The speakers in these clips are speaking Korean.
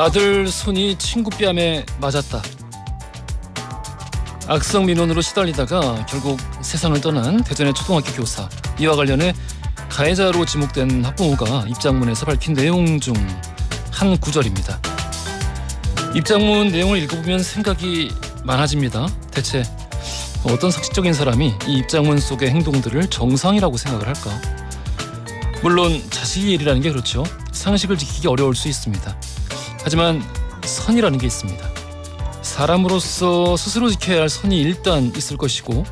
아들 손이 친구 뺨에 맞았다. 악성 민원으로 시달리다가 결국 세상을 떠난 대전의 초등학교 교사. 이와 관련해 가해자로 지목된 학부모가 입장문에서 밝힌 내용 중 한 구절입니다. 입장문 내용을 읽어보면 생각이 많아집니다. 대체 어떤 상식적인 사람이 이 입장문 속의 행동들을 정상이라고 생각을 할까? 물론 자식의 일이라는 게 그렇죠. 상식을 지키기 어려울 수 있습니다. 하지만 선이라는 게 있습니다. 사람으로서 스스로 지켜야 할 선이 일단 있을 것이고,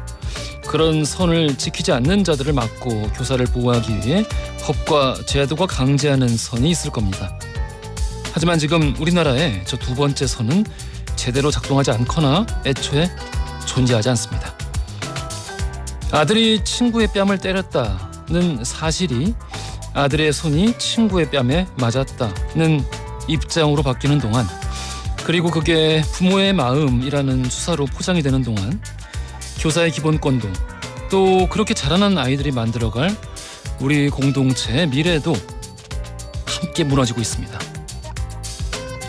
그런 선을 지키지 않는 자들을 막고 교사를 보호하기 위해 법과 제도가 강제하는 선이 있을 겁니다. 하지만 지금 우리나라의 저 두 번째 선은 제대로 작동하지 않거나 애초에 존재하지 않습니다. 아들이 친구의 뺨을 때렸다는 사실이 아들의 손이 친구의 뺨에 맞았다는 입장으로 바뀌는 동안, 그리고 그게 부모의 마음이라는 수사로 포장이 되는 동안, 교사의 기본권도, 또 그렇게 자라난 아이들이 만들어갈 우리 공동체의 미래도 함께 무너지고 있습니다.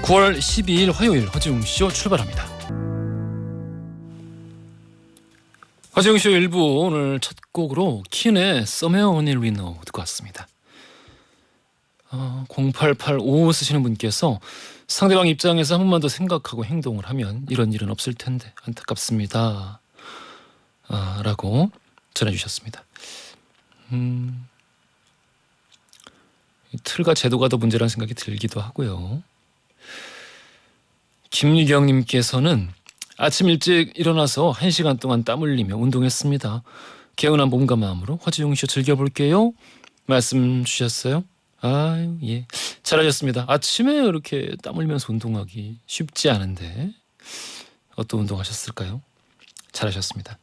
9월 12일 화요일 허지웅쇼 출발합니다. 허지웅쇼 1부 오늘 첫 곡으로 킨의 Somewhere Only We Know 듣고 왔습니다. 0885 쓰시는 분께서 상대방 입장에서 한 번만 더 생각하고 행동을 하면 이런 일은 없을 텐데 안타깝습니다. 라고 전해주셨습니다. 틀과 제도가 더 문제라는 생각이 들기도 하고요. 김유경님께서는 아침 일찍 일어나서 1시간 동안 땀 흘리며 운동했습니다. 개운한 몸과 마음으로 허지웅쇼 즐겨볼게요. 말씀 주셨어요. 아유, 예, 잘하셨습니다. 아침에 이렇게 땀 흘리면서 운동하기 쉽지 않은데 어떤 운동하셨을까요? 잘하셨습니다.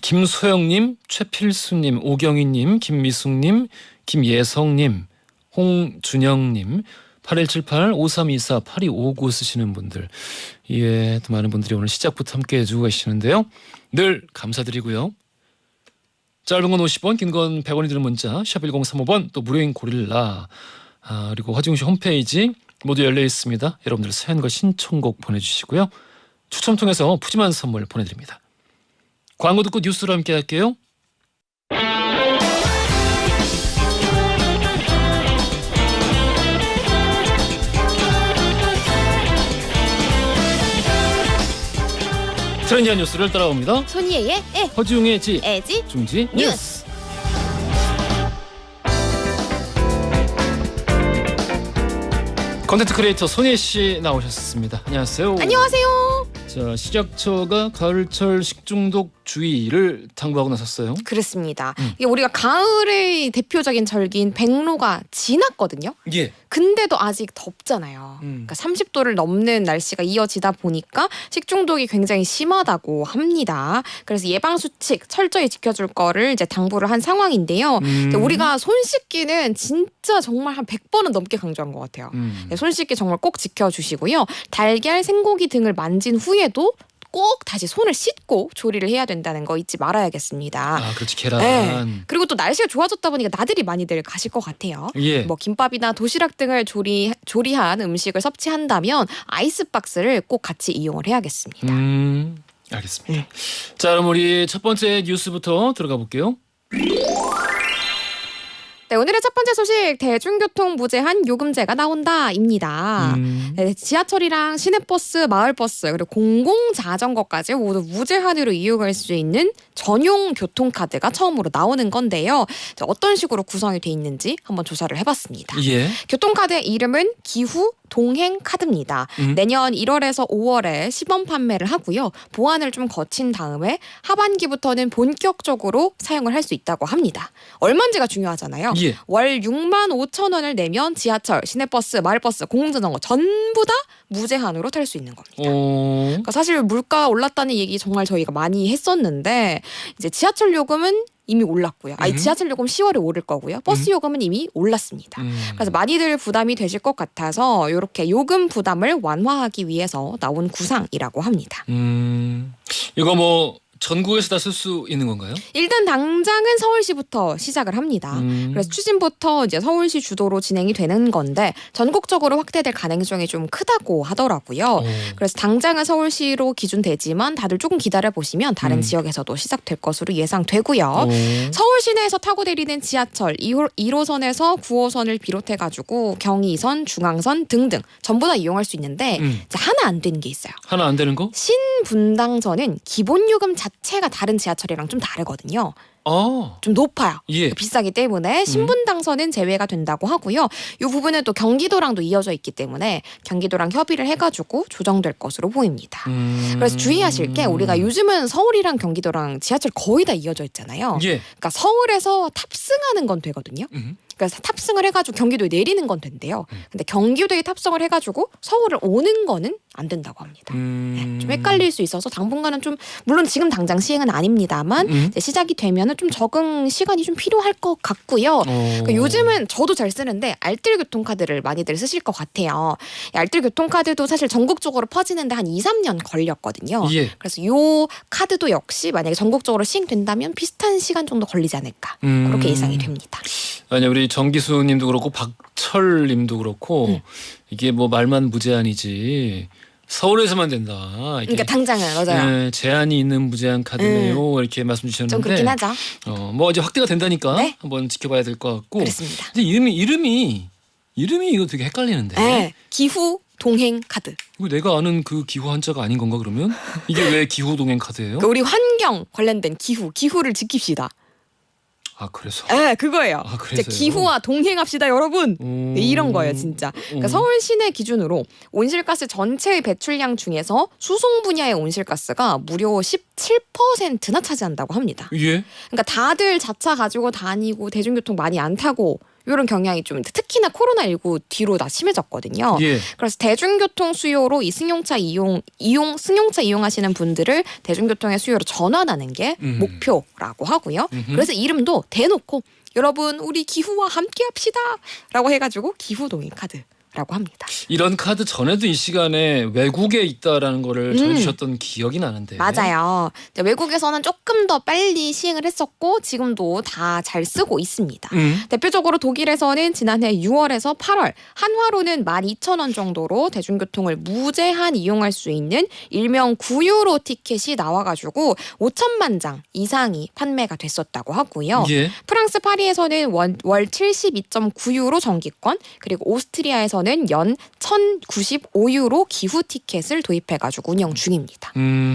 김소영님, 최필수님, 오경희님, 김미숙님, 김예성님, 홍준영님, 8178, 5324, 8259 쓰시는 분들, 예, 또 많은 분들이 오늘 시작부터 함께 해주고 계시는데요. 늘 감사드리고요. 짧은 건 50원, 긴 건 100원이 드는 문자 샵 1035번, 또 무료인 고릴라, 그리고 허지웅쇼 홈페이지 모두 열려 있습니다. 여러분들 사연과 신청곡 보내주시고요. 추첨 통해서 푸짐한 선물 보내드립니다. 광고 듣고 뉴스로 함께 할게요. 트렌디한 뉴스를 따라옵니다. 손이의 애, 허지웅의 지, 애지, 중지 뉴스. 컨텐츠 크리에이터 손예씨 나오셨습니다. 안녕하세요. 안녕하세요. 자, 식약처가 가을철 식중독 주의를 당부하고 나섰어요. 그렇습니다. 이게 우리가 가을의 대표적인 절기인 백로가 지났거든요. 예. 근데도 아직 덥잖아요. 그러니까 30도를 넘는 날씨가 이어지다 보니까 식중독이 굉장히 심하다고 합니다. 그래서 예방 수칙 철저히 지켜줄 거를 이제 당부를 한 상황인데요. 우리가 손 씻기는 진짜 정말 한 100번은 넘게 강조한 것 같아요. 손 씻기 정말 꼭 지켜주시고요. 달걀, 생고기 등을 만진 후에도 꼭 다시 손을 씻고 조리를 해야 된다는 거 잊지 말아야겠습니다. 아, 그렇지, 계란. 네. 그리고 또 날씨가 좋아졌다 보니까 나들이 많이들 가실 것 같아요. 예. 뭐 김밥이나 도시락 등을 조리한 음식을 섭취한다면 아이스박스를 꼭 같이 이용을 해야겠습니다. 알겠습니다. 자, 그럼 우리 첫 번째 뉴스부터 들어가 볼게요. 네, 오늘의 첫 번째 소식, 대중교통 무제한 요금제가 나온다입니다. 네, 지하철이랑 시내버스, 마을버스, 그리고 공공자전거까지 모두 무제한으로 이용할 수 있는 전용 교통카드가 처음으로 나오는 건데요. 어떤 식으로 구성이 돼 있는지 한번 조사를 해봤습니다. 예. 교통카드의 이름은 기후 동행 카드입니다. 내년 1월에서 5월에 시범 판매를 하고요. 보완을 좀 거친 다음에 하반기부터는 본격적으로 사용을 할 수 있다고 합니다. 얼마인지가 중요하잖아요. 예. 월 6만 5천 원을 내면 지하철, 시내버스, 마을버스, 공공자전거 전부 다 무제한으로 탈 수 있는 겁니다. 그러니까 사실 물가 올랐다는 얘기 정말 저희가 많이 했었는데, 이제 지하철 요금은 이미 올랐고요. 지하철 요금 10월에 오를 거고요. 버스 요금은 이미 올랐습니다. 그래서 많이들 부담이 되실 것 같아서 이렇게 요금 부담을 완화하기 위해서 나온 구상이라고 합니다. 이거 뭐 전국에서 다 쓸 수 있는 건가요? 일단 당장은 서울시부터 시작을 합니다. 그래서 추진부터 이제 서울시 주도로 진행이 되는 건데 전국적으로 확대될 가능성이 좀 크다고 하더라고요. 그래서 당장은 서울시로 기준되지만 다들 조금 기다려 보시면 다른 지역에서도 시작될 것으로 예상되고요. 서울 시내에서 타고 내리는 지하철 1호선에서 9호선을 비롯해가지고 경의선, 중앙선 등등 전부 다 이용할 수 있는데 이제 하나 안 되는 게 있어요. 하나 안 되는 거? 신분당선은 기본 요금 자체가 다른 지하철이랑 좀 다르거든요. 좀 높아요. 예. 비싸기 때문에 신분당선은 제외가 된다고 하고요. 이 부분은 또 경기도랑도 이어져 있기 때문에 경기도랑 협의를 해가지고 조정될 것으로 보입니다. 그래서 주의하실 게 우리가 요즘은 서울이랑 경기도랑 지하철 거의 다 이어져 있잖아요. 예. 그러니까 서울에서 탑승하는 건 되거든요. 그래서 탑승을 해가지고 경기도에 내리는 건 된대요. 근데 경기도에 탑승을 해가지고 서울을 오는 거는 안 된다고 합니다. 네, 좀 헷갈릴 수 있어서 당분간은 좀 물론 지금 당장 시행은 아닙니다만 이제 시작이 되면은 좀 적응 시간이 좀 필요할 것 같고요. 그러니까 요즘은 저도 잘 쓰는데 알뜰 교통카드를 많이들 쓰실 것 같아요. 이 알뜰 교통카드도 사실 전국적으로 퍼지는데 한 2, 3년 걸렸거든요. 예. 그래서 요 카드도 역시 만약에 전국적으로 시행된다면 비슷한 시간 정도 걸리지 않을까 그렇게 예상이 됩니다. 아니 우리 정기수님도 그렇고 박철님도 그렇고 이게 뭐 말만 무제한이지 서울에서만 된다. 이게 그러니까 당장은 맞아요. 네, 제한이 있는 무제한 카드네요. 이렇게 말씀 주셨는데 좀 그렇긴 하죠. 뭐 이제 확대가 된다니까 네. 한번 지켜봐야 될 것 같고. 그렇습니다. 근데 이름이 이거 되게 헷갈리는데. 네. 기후 동행 카드. 이거 내가 아는 그 기후 한자가 아닌 건가 그러면? 이게 왜 기후 동행 카드예요? 그러니까 우리 환경 관련된 기후를 지킵시다. 아 그래서. 네, 그거예요. 아, 이제 그래서요? 기후와 동행합시다, 여러분. 네, 이런 거예요, 진짜. 그러니까 서울 시내 기준으로 온실가스 전체의 배출량 중에서 수송 분야의 온실가스가 무려 17%나 차지한다고 합니다. 예. 그러니까 다들 자차 가지고 다니고 대중교통 많이 안 타고 이런 경향이 좀 특히나 코로나19 뒤로 다 심해졌거든요. 예. 그래서 대중교통 수요로 이 승용차 이용하시는 분들을 대중교통의 수요로 전환하는 게 목표라고 하고요. 그래서 이름도 대놓고 여러분 우리 기후와 함께합시다라고 해가지고 기후동행 카드라고 합니다. 이런 카드 전에도 이 시간에 외국에 있다라는 거를 전해주셨던 기억이 나는데. 맞아요. 외국에서는 조금 더 빨리 시행을 했었고 지금도 다 잘 쓰고 있습니다. 대표적으로 독일에서는 지난해 6월에서 8월 한화로는 12,000원 정도로 대중교통을 무제한 이용할 수 있는 일명 9유로 티켓이 나와가지고 5천만 장 이상이 판매가 됐었다고 하고요. 예. 프랑스 파리에서는 월 72.9유로 정기권, 그리고 오스트리아에서는 연 1,095유로 기후 티켓을 도입해가지고 운영 중입니다.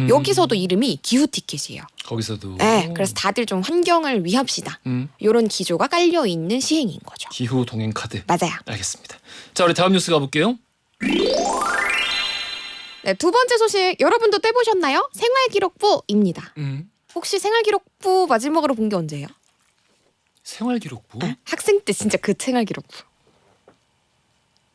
여기서도 이름이 기후 티켓이에요. 거기서도. 네, 그래서 다들 좀 환경을 위합시다. 이런 기조가 깔려 있는 시행인 거죠. 기후 동행 카드. 맞아요. 알겠습니다. 자, 우리 다음 뉴스 가볼게요. 네, 두 번째 소식 여러분도 떼보셨나요? 생활기록부입니다. 혹시 생활기록부 마지막으로 본 게 언제예요? 생활기록부? 학생 때 진짜 그 생활기록부.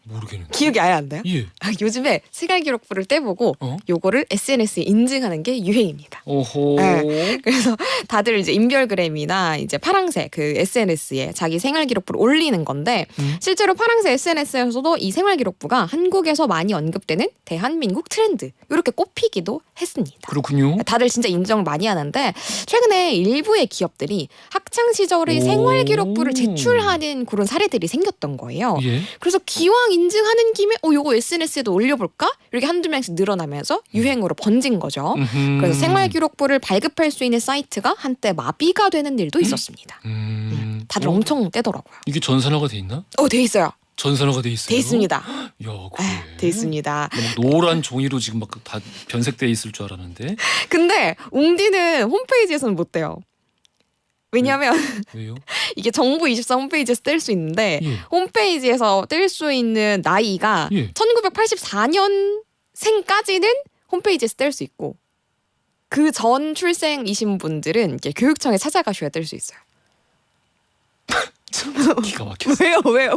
모르겠는데. 기억이 아예 안 나요? 예. 요즘에 생활기록부를 떼보고 요거를 SNS에 인증하는 게 유행입니다. 오호. 네. 그래서 다들 이제 인별그램이나 이제 파랑새 그 SNS에 자기 생활기록부를 올리는 건데 실제로 파랑새 SNS에서도 이 생활기록부가 한국에서 많이 언급되는 대한민국 트렌드 이렇게 꼽히기도 했습니다. 그렇군요. 다들 진짜 인정을 많이 하는데 최근에 일부의 기업들이 학창 시절의 생활기록부를 제출하는 그런 사례들이 생겼던 거예요. 예. 그래서 기왕 인증하는 김에 요거 SNS에도 올려볼까? 이렇게 한두 명씩 늘어나면서 유행으로 번진 거죠. 그래서 생활기록부를 발급할 수 있는 사이트가 한때 마비가 되는 일도 있었습니다. 다들 엄청 떼더라고요. 이게 전산화가 돼 있나? 돼 있어요. 전산화가 돼 있어요? 돼 있습니다. 야, 그래. 돼 있습니다. 막 노란 종이로 지금 막 다 변색돼 있을 줄 알았는데. 근데 웅디는 홈페이지에서는 못 떼요. 왜냐하면 왜요? 이게 정부24 홈페이지에서 뗄 수 있는데 예. 홈페이지에서 뗄 수 있는 나이가 예. 1984년생까지는 홈페이지에서 뗄 수 있고 그 전 출생이신 분들은 이렇게 교육청에 찾아가셔야 뗄 수 있어요. 기가 막혔어. 왜요?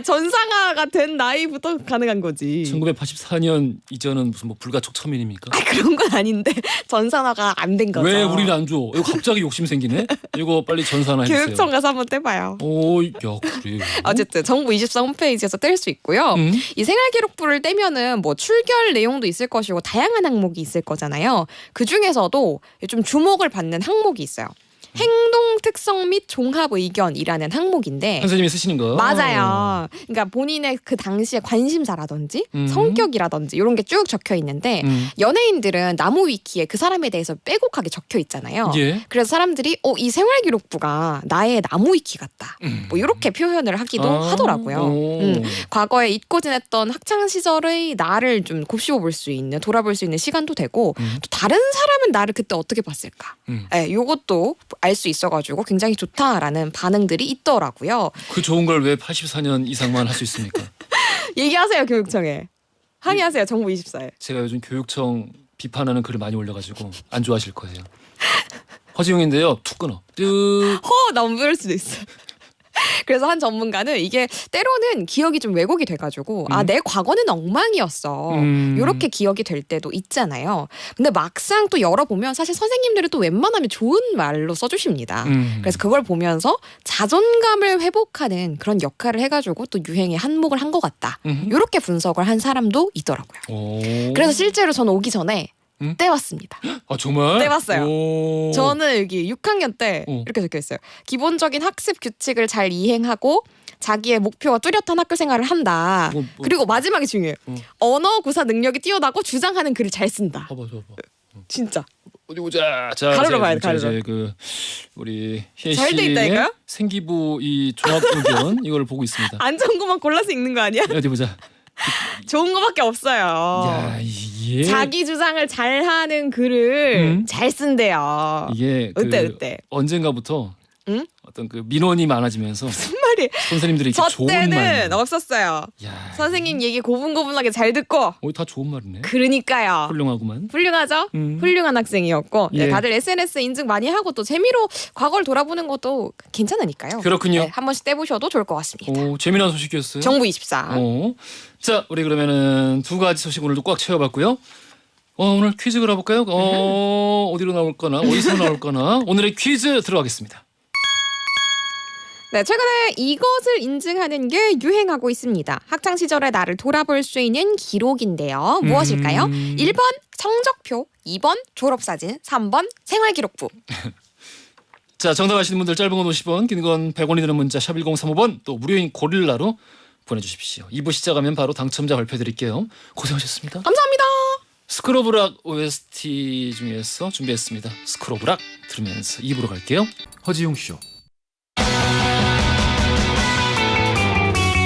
전상아가 된 나이부터 가능한 거지. 1984년 이전은 무슨 뭐 불가촉 천민입니까? 그런 건 아닌데 전산화가 안 된 거죠. 왜 우리를 안 줘? 이거 갑자기 욕심 생기네. 이거 빨리 전산화 해주세요. 교육청 가서 한번 떼봐요. 오, 야 그래요. 어쨌든 정부 24 홈페이지에서 뗄 수 있고요. 이 생활기록부를 떼면은 뭐 출결 내용도 있을 것이고 다양한 항목이 있을 거잖아요. 그 중에서도 좀 주목을 받는 항목이 있어요. 행동 특성 및 종합 의견이라는 항목인데 선생님이 쓰시는 거. 맞아요. 그러니까 본인의 그 당시의 관심사라든지 성격이라든지 이런 게 쭉 적혀 있는데 연예인들은 나무 위키에 그 사람에 대해서 빼곡하게 적혀 있잖아요. 예. 그래서 사람들이 이 생활기록부가 나의 나무 위키 같다. 뭐 이렇게 표현을 하기도 하더라고요. 과거에 잊고 지냈던 학창 시절의 나를 좀 곱씹어 볼 수 있는, 돌아볼 수 있는 시간도 되고 또 다른 사람은 나를 그때 어떻게 봤을까? 네, 요것도 알 수 있어가지고 굉장히 좋다라는 반응들이 있더라고요. 그 좋은 걸 왜 84년 이상만 할 수 있습니까? 얘기하세요, 교육청에. 항의하세요, 정부 24에. 제가 요즘 교육청 비판하는 글을 많이 올려가지고 안 좋아하실 거예요. 허지웅인데요. 툭 끊어. 뚝. 너무 그럴 수도 있어. 그래서 한 전문가는 이게 때로는 기억이 좀 왜곡이 돼가지고 내 과거는 엉망이었어. 이렇게 기억이 될 때도 있잖아요. 근데 막상 또 열어보면 사실 선생님들은 또 웬만하면 좋은 말로 써주십니다. 그래서 그걸 보면서 자존감을 회복하는 그런 역할을 해가지고 또 유행에 한몫을 한 것 같다. 이렇게 분석을 한 사람도 있더라고요. 오. 그래서 실제로 저는 오기 전에 떼왔습니다. 아 정말? 떼봤어요. 오. 저는 여기 6학년 때 이렇게 적혀 있어요. 기본적인 학습 규칙을 잘 이행하고 자기의 목표와 뚜렷한 학교 생활을 한다. 그리고 마지막이 중요해요. 언어 구사 능력이 뛰어나고 주장하는 글을 잘 쓴다. 봐봐. 진짜. 어디 보자. 자, 가로로 봐야 돼, 가로로. 이제 그 우리 희애 잘돼 있다니까요? 씨의 생기부 이 종합 의견 이걸 보고 있습니다. 안 좋은 것만 골라서 읽는 거 아니야? 어디 보자. 좋은 거밖에 없어요. 야, 이게 자기 주장을 잘하는 글을 잘 쓴대요. 이게 어때? 언젠가부터 응? 어떤 그 민원이 많아지면서 무슨 말이? 선생님들이 이렇게 저 좋은 때는 말. 없었어요. 야, 선생님 얘기 고분고분하게 잘 듣고. 다 좋은 말이네. 그러니까요. 훌륭하구만. 훌륭하죠? 훌륭한 학생이었고 예. 다들 SNS 인증 많이 하고 또 재미로 과거를 돌아보는 것도 괜찮으니까요. 그렇군요. 네, 한 번씩 떼보셔도 좋을 것 같습니다. 오, 재미난 소식이었어요. 정부 24. 자, 우리 그러면은 두 가지 소식 오늘도 꽉 채워봤고요. 오늘 퀴즈 걸어볼까요? 어디로 나올까나, 어디서 나올까나. 오늘의 퀴즈 들어가겠습니다. 네, 최근에 이것을 인증하는 게 유행하고 있습니다. 학창 시절의 나를 돌아볼 수 있는 기록인데요. 무엇일까요? 1번 성적표, 2번 졸업사진, 3번 생활기록부. 자, 정답 아시는 분들 짧은 건 50원, 긴 건 100원이 드는 문자 샵 1035번, 또 무료인 고릴라로 보내주십시오. 2부 시작하면 바로 당첨자 발표드릴게요. 고생하셨습니다. 감사합니다. 스크로브락 OST 중에서 준비했습니다. 스크로브락 들으면서 2부로 갈게요. 허지용 쇼.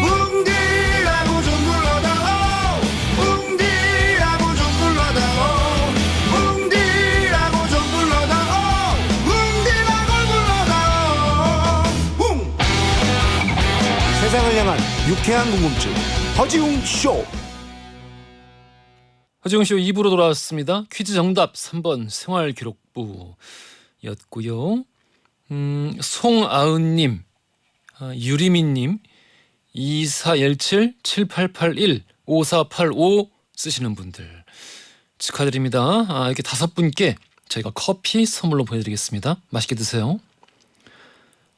웅디라고 좀 불러다오 웅디라고 좀 불러다오 웅디라고 좀 불러다오 웅디라고 불러다오 웅 세상을 향한 유쾌한 궁금증 허지웅 쇼. 허지용 쇼 2부로 돌아왔습니다. 퀴즈 정답 3번 생활기록부였고요. 송아은님, 유리민님, 2417-7881-5485 쓰시는 분들 축하드립니다. 이렇게 5분께 저희가 커피 선물로 보내드리겠습니다. 맛있게 드세요.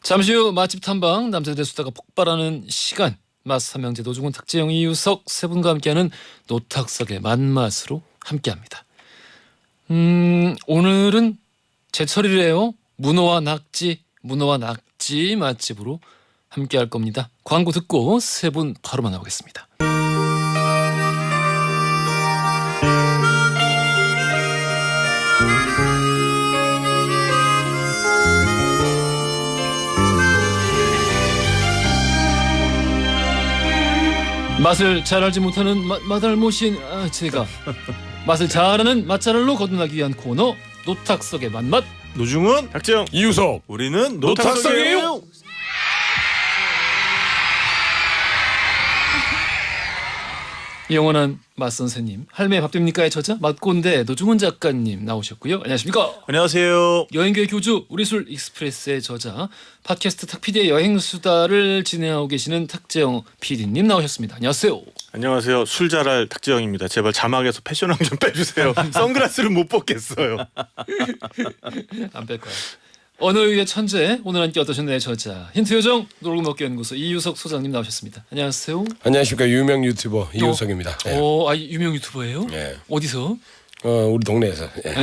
잠시 후 맛집 탐방 남자들의 수다가 폭발하는 시간, 맛 삼형제 노중훈 탁재영 이유석 세 분과 함께하는 노탁석의 맛맛으로 함께합니다. 오늘은 제철이래요. 문어와 낙지 맛집으로 함께할 겁니다. 광고 듣고 세 분 바로 만나보겠습니다. 맛을 잘 알지 못하는 맛알못인 제가 맛을 잘하는 맛잘알로 거듭나기 위한 코너 노탁석의 맛맛. 노중훈, 박재영, 이유석, 우리는 노탁석이에요. 영원한 맛 선생님, 할매 밥 됩니까의 저자 맛꼰대 노중훈 작가님 나오셨고요. 안녕하십니까? 안녕하세요. 여행계 교주 우리술 익스프레스의 저자 팟캐스트 탁PD의 여행수다를 진행하고 계시는 탁재영 PD님 나오셨습니다. 안녕하세요. 안녕하세요. 술 잘할 탁재영입니다. 제발 자막에서 패션왕 좀 빼주세요. 선글라스를 못 벗겠어요. 안 뺄 거야. 언어유의 천재 오늘 함께 어떠셨나요 저자 힌트요정 놀고먹기 연구소 이유석 소장님 나오셨습니다. 안녕하세요. 안녕하십니까 유명 유튜버 이우석입니다. 예. 유명 유튜버예요? 예. 어디서? 우리 동네에서. 예.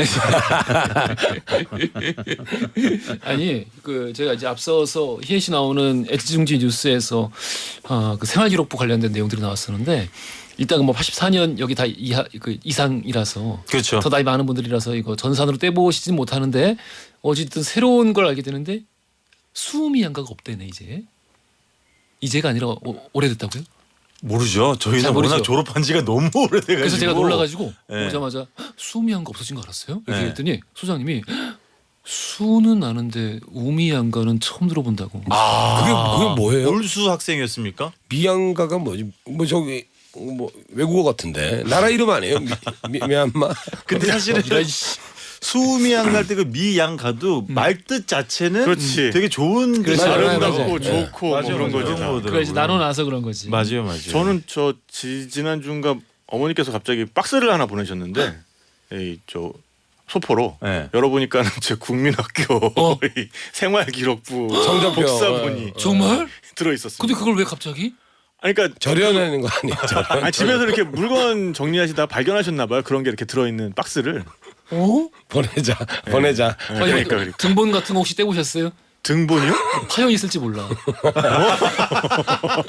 아니 그 제가 이제 앞서서 희애 씨 나오는 애지중지 뉴스에서 그 생활기록부 관련된 내용들이 나왔었는데 일단 뭐 84년 여기 다 이상이라서 그렇죠. 더 나이 많은 분들이라서 이거 전산으로 떼보시진 못하는데 어쨌든 새로운 걸 알게 되는데 수음이 양가가 없대네 이제가 아니라 오래됐다고요? 모르죠. 저희는 잘 모르죠. 워낙 졸업한 지가 너무 오래돼가지고. 그래서 제가 놀라가지고 네. 오자마자 수음이 양가 없어진 거 알았어요? 이렇게 네. 했더니 소장님이 수는 아는데 음이 양가는 처음 들어본다고. 그게 뭐예요? 올수 학생이었습니까? 미얀가가 뭐지? 뭐 저기 뭐 외국어 같은데 나라 이름 아니에요? 미얀마? 근데 사실은 수미양 갈 때 그 미양 가도 말뜻 자체는 그렇지. 되게 좋은 그렇지. 뜻이 맞아요, 아름답고 맞아요. 좋고 뭐 그런 거지. 다. 그래 이제 나눠놔서 그런 거지. 맞아요. 저는 저 지난 주인가 어머니께서 갑자기 박스를 하나 보내셨는데 저 소포로 네. 열어보니까는 제 국민학교 이 생활기록부 성적표. 복사본이 정말? 들어 있었어요. 근데 그걸 왜 갑자기? 아니, 그러니까 절연하는 거 아니에요? 절연? 아니, 집에서 이렇게 물건 정리하시다 발견하셨나 봐요. 그런 게 이렇게 들어 있는 박스를. 어? 보내자. 아니, 그러니까. 등본 같은 거 혹시 떼보셨어요? 등본이요? 파연 있을지 몰라.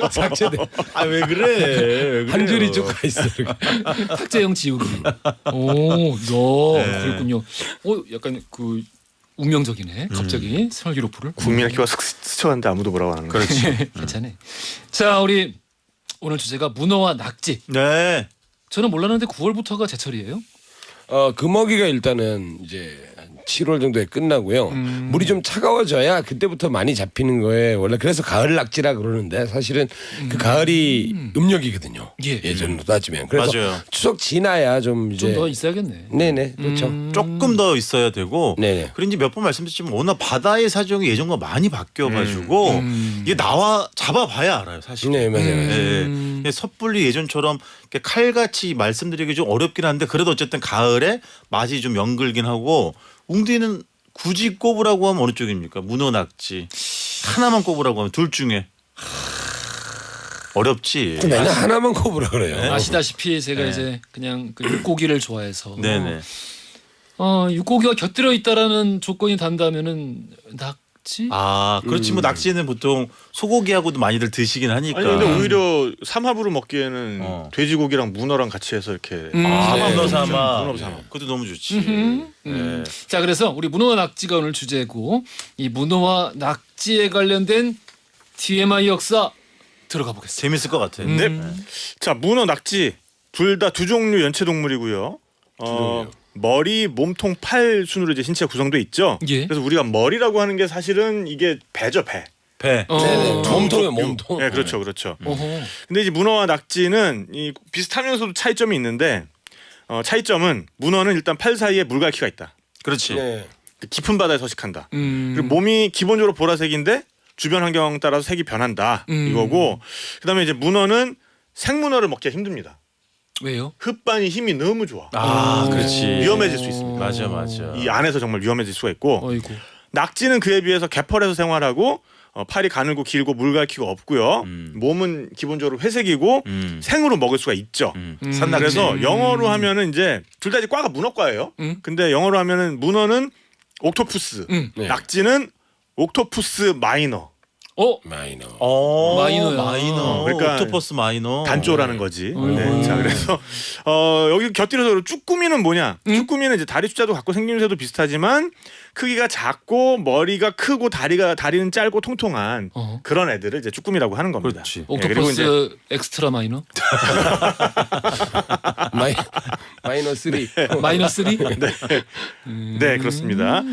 삭제돼. 아 왜 그래? 한 줄이 쭉 가 있어. 탁재영 지우기. 오, 그렇군요. 약간 그 운명적이네. 갑자기 생활기록부를. 국민학교가 스쳐갔는데 아무도 뭐라고 안 하는 거예요. 그렇지. 괜찮네. 자, 우리 오늘 주제가 문어와 낙지. 네. 저는 몰랐는데 9월부터가 제철이에요. 금어기가 일단은 이제 7월 정도에 끝나고요. 물이 좀 차가워져야 그때부터 많이 잡히는 거예요. 원래 그래서 가을 낙지라 그러는데 사실은 그 가을이 음력이거든요. 예. 예전으로 따지면. 그래서 맞아요. 추석 지나야 좀 이제 좀 더 있어야겠네. 네네 그렇죠. 조금 더 있어야 되고. 네네. 그리고 이제 몇 번 말씀드렸지만 워낙 바다의 사정이 예전과 많이 바뀌어가지고 이게 나와 잡아봐야 알아요 사실. 네 맞아요. 예. 섣불리 예전처럼 이렇게 칼같이 말씀드리기 좀 어렵긴 한데 그래도 어쨌든 가을에 맛이 좀 연글긴 하고 웅디는 굳이 꼽으라고 하면 어느 쪽입니까? 문어 낙지 하나만 꼽으라고 하면 둘 중에 어렵지. 맨날 하나만 꼽으라 그래요. 아시다시피 제가 이제 그냥 그 육고기를 좋아해서 네네. 육고기가 곁들여 있다라는 조건이 단다면은 낙지? 아 그렇지 뭐 낙지는 보통 소고기하고도 많이들 드시긴 하니까. 아니 근데 오히려 삼합으로 먹기에는 어. 돼지고기랑 문어랑 같이 해서 이렇게 삼합 네. 너 삼합. 문어 삼합. 그것도 너무 좋지. 네. 자, 그래서 우리 문어와 낙지가 오늘 주제고 이 문어와 낙지에 관련된 TMI 역사 들어가 보겠습니다. 재밌을 것 같아. 네. 자 문어 낙지 둘 다 두 종류 연체 동물이고요. 머리, 몸통, 팔 순으로 이제 신체가 구성돼 있죠. 예. 그래서 우리가 머리라고 하는 게 사실은 이게 배죠 배. 배. 네네. 몸통이요 육. 몸통. 네, 그렇죠, 그렇죠. 어허. 근데 이제 문어와 낙지는 이 비슷하면서도 차이점이 있는데 차이점은 문어는 일단 팔 사이에 물갈퀴가 있다. 그렇지. 네. 깊은 바다에 서식한다. 그리고 몸이 기본적으로 보라색인데 주변 환경 따라서 색이 변한다 이거고 그다음에 이제 문어는 생문어를 먹기가 힘듭니다. 왜요? 흙반이 힘이 너무 좋아. 아, 그렇지. 위험해질 수 있습니다. 맞아, 맞아. 이 안에서 정말 위험해질 수가 있고 어이구. 낙지는 그에 비해서 개펄에서 생활하고 팔이 가늘고 길고 물갈퀴가 없고요. 몸은 기본적으로 회색이고 생으로 먹을 수가 있죠. 산낙지. 그래서 영어로 하면은 이제 둘 다 이제 과가 문어과예요. 근데 영어로 하면은 문어는 옥토푸스, 네. 낙지는 옥토푸스 마이너. 마이너. 마이너야. 마이너. 그러니까 옥토퍼스 마이너. 단조라는 거지. 네. 자 그래서 여기 곁들여서 쭈꾸미는 뭐냐? 쭈꾸미는 이제 다리 숫자도 같고 생김새도 비슷하지만 크기가 작고 머리가 크고 다리는 짧고 통통한 그런 애들을 이제 쭈꾸미라고 하는 겁니다. 그렇지. 예, 그리고 옥토퍼스 엑스트라 마이너? 마이너스 3. 마이너스 3? 네, 그렇습니다.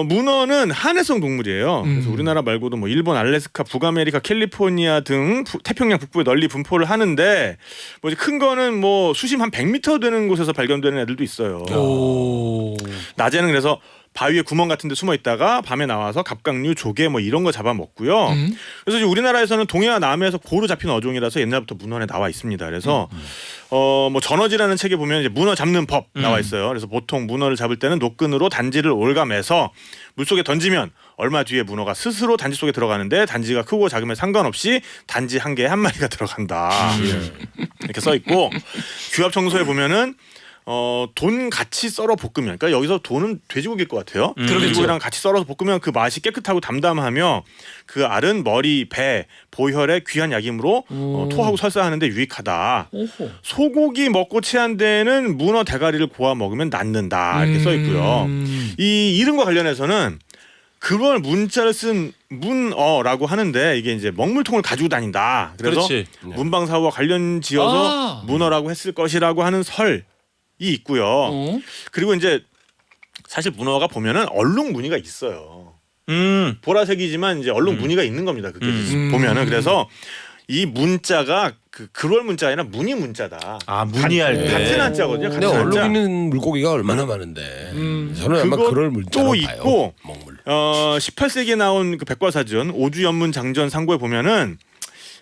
문어는 한해성 동물이에요. 그래서 우리나라 말고도 뭐 일본, 알래스카, 북아메리카, 캘리포니아 등 태평양 북부에 널리 분포를 하는데 뭐 이제 큰 거는 뭐 수심 한 100m 되는 곳에서 발견되는 애들도 있어요. 오. 낮에는 그래서 바위에 구멍 같은 데 숨어 있다가 밤에 나와서 갑각류, 조개 뭐 이런 거 잡아먹고요. 그래서 이제 우리나라에서는 동해와 남해에서 고루 잡히는 어종이라서 옛날부터 문헌에 나와 있습니다. 그래서 뭐 전어지라는 책에 보면 이제 문어 잡는 법 나와 있어요. 그래서 보통 문어를 잡을 때는 노끈으로 단지를 올가매서 물속에 던지면 얼마 뒤에 문어가 스스로 단지 속에 들어가는데 단지가 크고 작으면 상관없이 단지 한 개에 한 마리가 들어간다. 이렇게 써 있고 규합 청소에 보면은 돈 같이 썰어 볶으면, 그러니까 여기서 돈은 돼지고기일 것 같아요. 돼지고기랑 같이 썰어서 볶으면 그 맛이 깨끗하고 담담하며 그 알은 머리, 배, 보혈의 귀한 약이므로 토하고 설사하는데 유익하다. 오호. 소고기 먹고 체한 데는 문어 대가리를 고아 먹으면 낫는다. 이렇게 써 있고요. 이 이름과 관련해서는 그걸 문자를 쓴 문어라고 하는데 이게 이제 먹물통을 가지고 다닌다. 그래서 그렇지. 문방사호와 관련 지어서 문어라고 했을 것이라고 하는 설이 있고요. 그리고 이제 사실 문어가 보면은 얼룩 무늬가 있어요. 보라색이지만 이제 얼룩 무늬가 있는 겁니다. 그게 보면은 그래서 이 문자가 그 그럴 문자 아니라 무늬 문자다. 아, 무늬할 때. 같은 한자거든요. 근데 같은 얼룩 한자. 있는 물고기가 얼마나 많은데 저는 아마 그것도 그럴 물자로 봐요. 있고, 먹물. 18세기에 나온 그 백과사전 오주연문 장전 상고에 보면은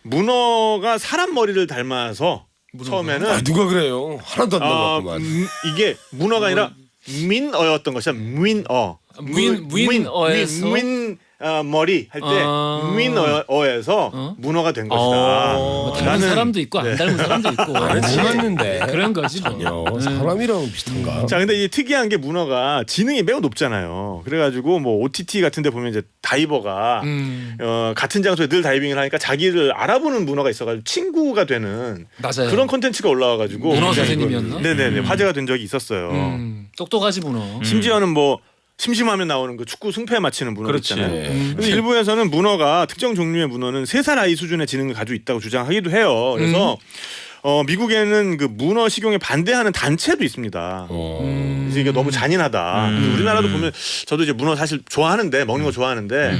문어가 사람 머리를 닮아서 처음에는 아, 누가 그래요? 하나도 안 닮았구만. 이게 문어가 아니라 민어였던 것이야. 민어. 무인어에서 머리 할 때 민어에서 문어가 된 것이다. 뭐 닮은 사람도 있고 안 닮은 사람도 있고 안 닮았는데 그런 거지 뭐. 전혀 사람이랑 비슷한가? 자, 근데 이 특이한 게 문어가 지능이 매우 높잖아요. 그래가지고 뭐 OTT 같은데 보면 이제 다이버가 같은 장소에 늘 다이빙을 하니까 자기를 알아보는 문어가 있어가지고 친구가 되는 맞아요. 그런 콘텐츠가 올라와가지고 문어 굉장히 선생님이었나? 네네네 화제가 된 적이 있었어요. 똑똑하지 문어. 심지어는 뭐 심심하면 나오는 그 축구 승패 맞히는 문어 그렇지. 있잖아요. 근데 일부에서는 문어가 특정 종류의 문어는 3살 아이 수준의 지능을 가지고 있다고 주장하기도 해요. 그래서 미국에는 그 문어 식용에 반대하는 단체도 있습니다. 그래서 이게 너무 잔인하다. 우리나라도 보면 저도 이제 문어 사실 좋아하는데 먹는 거 좋아하는데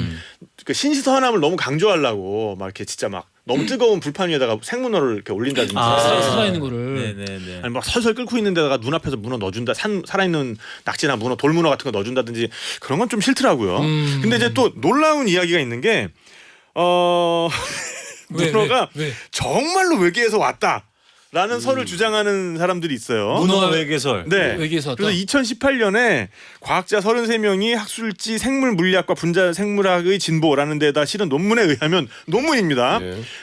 그 신선함을 너무 강조하려고 막 이렇게 진짜 막 너무 뜨거운 불판 위에다가 생문어를 이렇게 올린다든지 살아있는 거를. 네네네. 아니 막 설설 끓고 있는 데다가 눈앞에서 문어 넣어준다 살아있는 낙지나 문어 돌문어 같은 거 넣어준다든지 그런 건 좀 싫더라고요. 근데 이제 또 놀라운 이야기가 있는 게 문어가 왜? 정말로 외계에서 왔다라는 설을 주장하는 사람들이 있어요. 문어 외계설. 네. 외계에서 왔다. 그래서 2018년에 과학자 33명이 학술지 생물 물리학과 분자 생물학의 진보라는 데다 실은 논문에 의하면 논문입니다.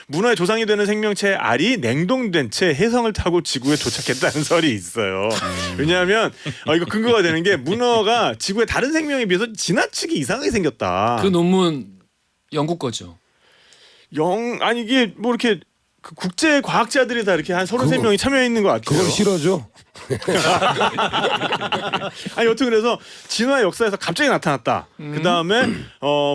문어의 조상이 되는 생명체 알이 냉동된 채 해성을 타고 지구에 도착했다는 설이 있어요. 왜냐하면 이거 근거가 되는 게 문어가 지구의 다른 생명에 비해서 지나치게 이상하게 생겼다. 그 논문 영국 거죠. 아니 이게 뭐 이렇게 그 국제 과학자들이 다 이렇게 한 33명이 참여해 있는 것 같아요. 그걸 싫어져? 아니 여튼 그래서 진화 역사에서 갑자기 나타났다. 그 다음에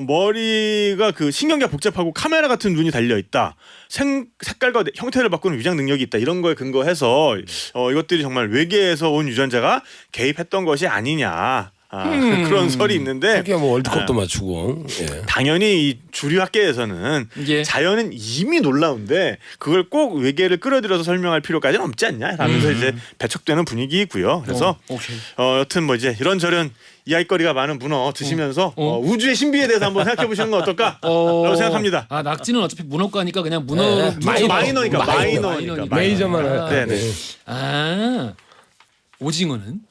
머리가 그 신경계가 복잡하고 카메라 같은 눈이 달려 있다. 색깔과 형태를 바꾸는 위장 능력이 있다. 이런 거에 근거해서 이것들이 정말 외계에서 온 유전자가 개입했던 것이 아니냐. 그런 설이 있는데 특히 뭐 월드컵도 맞추고. 예. 당연히 이 주류 학계에서는 예. 자연은 이미 놀라운데 그걸 꼭 외계를 끌어들여서 설명할 필요까지는 없지 않냐 라면서 이제 배척되는 분위기이고요. 그래서 오케이. 여튼 뭐 이제 이런저런 이야기거리가 많은 문어 드시면서 우주의 신비에 대해서 한번 생각해 보시는 건 어떨까라고 생각합니다. 아 낙지는 어차피 문어과니까 그냥 문어 마이너니까. 메이저만 할. 네네. 아 오징어는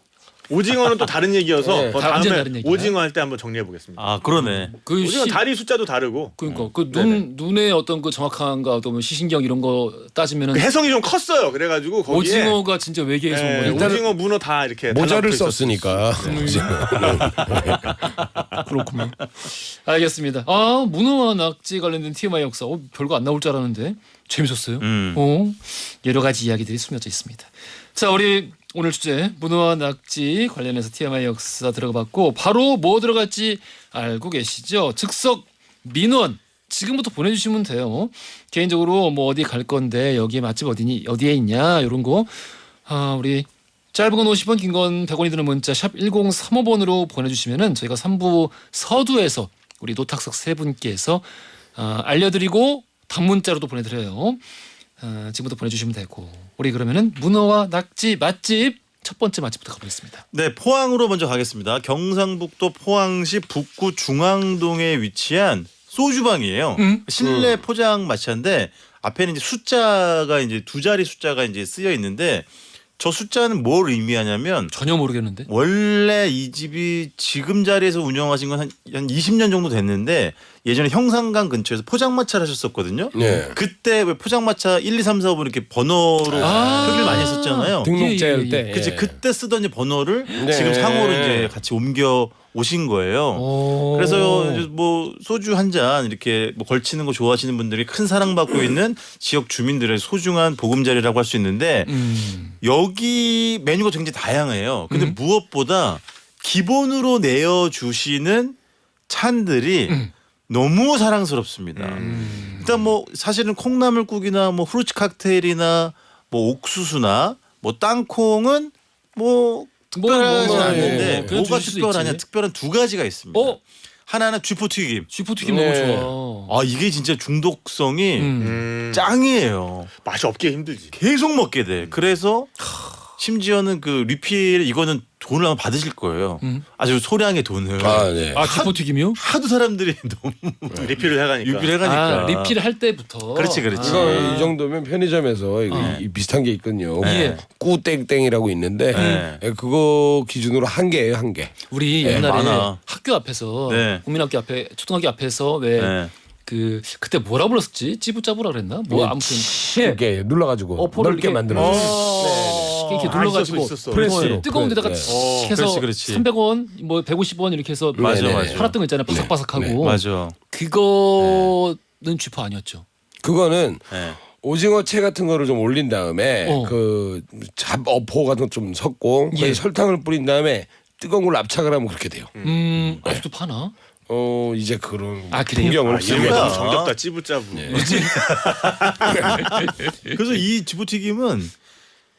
오징어는 또 다른 얘기여서 네. 완전 다음에 다른 얘기야? 오징어 할 때 한번 정리해 보겠습니다. 아, 그러네. 그 오징어 다리 숫자도 다르고 그러니까 그 눈의 어떤 그 정확한가 또 뭐 시신경 이런 거 따지면은 그 해성이 좀 컸어요. 그래가지고 거기에 오징어가 진짜 외계에서 온 거예요. 오징어 문어 다 이렇게 모자를 달라붙어 썼으니까. 그렇군요. 알겠습니다. 아 문어와 낙지 관련된 TMI 역사 별거 안 나올 줄 알았는데 재밌었어요. 여러 가지 이야기들이 숨겨져 있습니다. 자 우리 오늘 주제 문어와 낙지 관련해서 TMI 역사 들어가봤고 바로 뭐 들어갈지 알고 계시죠? 즉석 민원 지금부터 보내주시면 돼요. 개인적으로 뭐 어디 갈 건데 여기에 맛집 어디에 있냐 이런 거 우리 짧은 건 50원, 긴 건 100원이 드는 문자 샵 1035번으로 보내주시면은 저희가 3부 서두에서 우리 노탁석 세 분께서 알려드리고 단문자로도 보내드려요. 지금부터 보내주시면 되고 우리 그러면은 문어와 낙지 맛집 첫 번째 맛집부터 가보겠습니다. 네, 포항으로 먼저 가겠습니다. 경상북도 포항시 북구 중앙동에 위치한 소주방이에요. 실내 포장 마차인데 앞에는 이제 숫자가 이제 두 자리 숫자가 이제 쓰여 있는데 저 숫자는 뭘 의미하냐면 전혀 모르겠는데. 원래 이 집이 지금 자리에서 운영하신 건 한 20년 정도 됐는데 예전에 형산강 근처에서 포장마차를 하셨었거든요. 네. 그때 왜 포장마차 1, 2, 3, 4, 5 이렇게 번호로 표기를 많이 했었잖아요. 등록자 할 때. 그치 예. 그때 쓰던 이제 번호를 네. 지금 상호로 이제 같이 옮겨 오신 거예요. 그래서 이제 뭐 소주 한 잔 이렇게 뭐 걸치는 거 좋아하시는 분들이 큰 사랑받고 있는 지역 주민들의 소중한 보금자리라고 할 수 있는데 여기 메뉴가 굉장히 다양해요. 근데 무엇보다 기본으로 내어주시는 찬들이 너무 사랑스럽습니다. 일단 뭐 사실은 콩나물국이나 뭐 후르츠 칵테일이나 뭐 옥수수나 뭐 땅콩은 뭐 특별하지 뭐, 않는데 그건 뭐가 주실 수 특별하냐? 있지. 특별한 두 가지가 있습니다. 어? 하나는 쥐포튀김. 쥐포튀김 네. 너무 좋아. 아 이게 진짜 중독성이 짱이에요. 맛이 없기 힘들지. 계속 먹게 돼. 그래서 심지어는 그 리필 이거는 돈을 아마 받으실 거예요. 아주 소량의 돈을. 아, 네. 아 쥐포튀김이요? 하도 사람들이 너무 리필을 해가니까. 유기를 해가니까. 아, 리필 할 때부터. 그렇지, 그렇지. 이거 이 정도면 편의점에서 이 비슷한 게 있거든요. 예. 꾸땡땡이라고 있는데 네. 예, 그거 기준으로 한 개예요, 한 개. 우리 네, 옛날에 많아. 학교 앞에서 네. 국민학교 앞에 초등학교 앞에서 왜 네. 그 그때 뭐라 불렀었지? 찌부짜부라 그랬나? 뭐 아무튼 이렇게 눌러가지고 어포를 넓게 이렇게 만들어. 이렇게 눌러가지고 있었어. 프레스로. 뜨거운 데다가 네. 칙 해서 그렇지, 그렇지. 300원, 뭐 150원 이렇게 해서 맞아, 네, 맞아. 팔았던 거 있잖아요. 바삭바삭하고. 맞아. 그거는 쥐포 아니었죠. 그거는 네. 오징어채 같은 거를 좀 올린 다음에 그 잡어포 같은 거 좀 섞고 예. 거기에 설탕을 뿌린 다음에 뜨거운 걸 압착을 하면 그렇게 돼요. 아직도 파나? 이제 그런 아, 그래요? 풍경을 이름이 이름이 너무 다 정겹다. 찌부짜부. 그래서 이 쥐포튀김은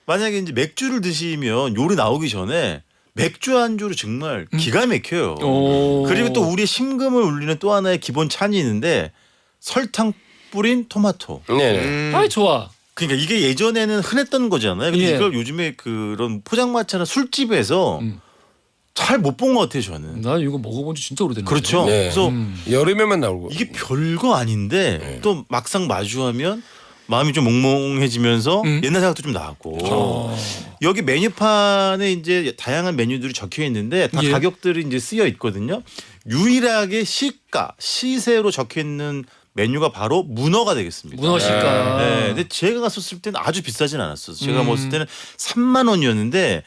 만약에 이제 맥주를 드시면 요리 나오기 전에 맥주 안주로 정말 기가 막혀요. 오. 그리고 또 우리의 심금을 울리는 또 하나의 기본 찬이 있는데 설탕 뿌린 토마토. 네. 아이 좋아. 그러니까 이게 예전에는 흔했던 거잖아요. 근데 예. 이걸 요즘에 그런 포장마차나 술집에서 잘 못 본 것 같아요, 저는. 나 이거 먹어본 지 진짜 오래됐네. 그렇죠. 네. 그래서 여름에만 나오고 이게 별거 아닌데 또 막상 마주하면 마음이 좀 몽롱해지면서 옛날 생각도 좀 나고. 여기 메뉴판에 이제 다양한 메뉴들이 적혀 있는데 다 예. 가격들이 이제 쓰여 있거든요. 유일하게 시가, 시세로 적혀 있는 메뉴가 바로 문어가 되겠습니다. 문어 시가. 네, 근데 제가 갔었을 때는 아주 비싸진 않았어요. 제가 먹었을 때는 3만 원이었는데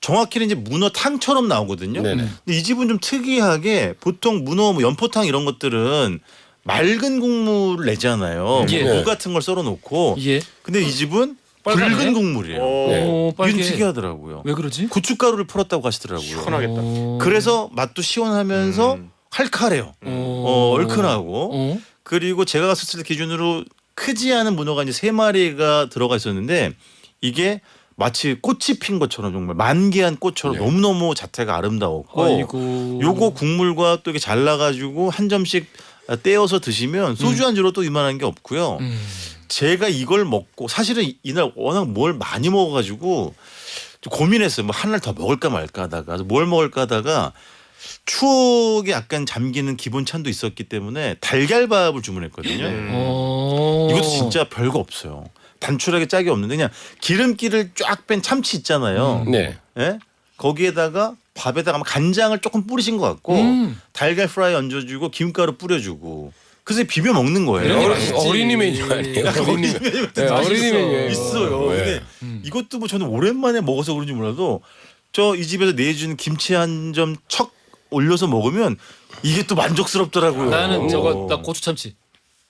정확히는 이제 문어탕처럼 나오거든요. 네네. 근데 이 집은 좀 특이하게 보통 문어 뭐 연포탕 이런 것들은 맑은 국물을 내잖아요. 예. 무 같은 걸 썰어놓고. 예. 근데 이 집은 빨갛네? 붉은 국물이에요. 오, 이건 빨개. 특이하더라고요. 왜 그러지? 고춧가루를 풀었다고 하시더라고요. 시원하겠다. 그래서 맛도 시원하면서 칼칼해요. 얼큰하고. 그리고 제가 갔었을 때 기준으로 크지 않은 문어가 이제 3마리가 들어가 있었는데 이게 마치 꽃이 핀 것처럼 정말 만개한 꽃처럼 네. 너무너무 자태가 아름다웠고 아이고. 요거 국물과 또 이렇게 잘라가지고 한 점씩 떼어서 드시면 소주 안주로 또 이만한 게 없고요. 제가 이걸 먹고 사실은 이날 워낙 뭘 많이 먹어가지고 좀 고민했어요. 뭐 하나를 더 먹을까 말까 하다가 그래서 뭘 먹을까 하다가 추억에 약간 잠기는 기본 찬도 있었기 때문에 달걀밥을 주문했거든요. 이것도 진짜 별거 없어요. 단출하게 짝이 없는데 그냥 기름기를 쫙 뺀 참치 있잖아요. 네. 예? 거기에다가 밥에다가 아마 간장을 조금 뿌리신 것 같고 달걀 프라이 얹어주고 김가루 뿌려주고 그래서 비벼 먹는 거예요. 그런 게 맛있지. 어린이 메뉴 아니에요? 어린이 메뉴. 네, 어린이 메뉴 있어요. 네. 근데 이것도 뭐 저는 오랜만에 먹어서 그런지 몰라도 저 이 집에서 내주는 김치 한 점 척 올려서 먹으면 이게 또 만족스럽더라고요. 나는 저거 나 고추 참치.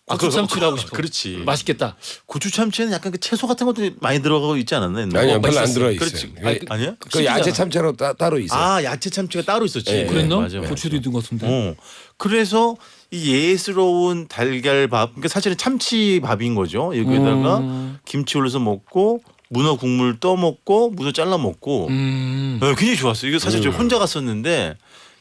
고추 참치를 하고 싶어. 그렇지. 맛있겠다. 고추 참치는 약간 그 채소 같은 것도 많이 들어가고 있지 않았나? 옛날에? 아니요, 별로 안 맛있었어요. 들어 있어요. 그렇지. 아니, 아니야? 그 야채 참치로 따로 있어요. 아 야채 참치가 따로 있었지. 네, 그랬나? 맞아, 맞아. 고추도 있는 것 같은데. 그래서 이 예스러운 달걀밥, 그러니까 사실은 참치밥인 거죠. 여기에다가 김치 올려서 먹고 문어 국물 떠 먹고 문어 잘라 먹고 굉장히 좋았어요. 이거 사실 저 혼자 갔었는데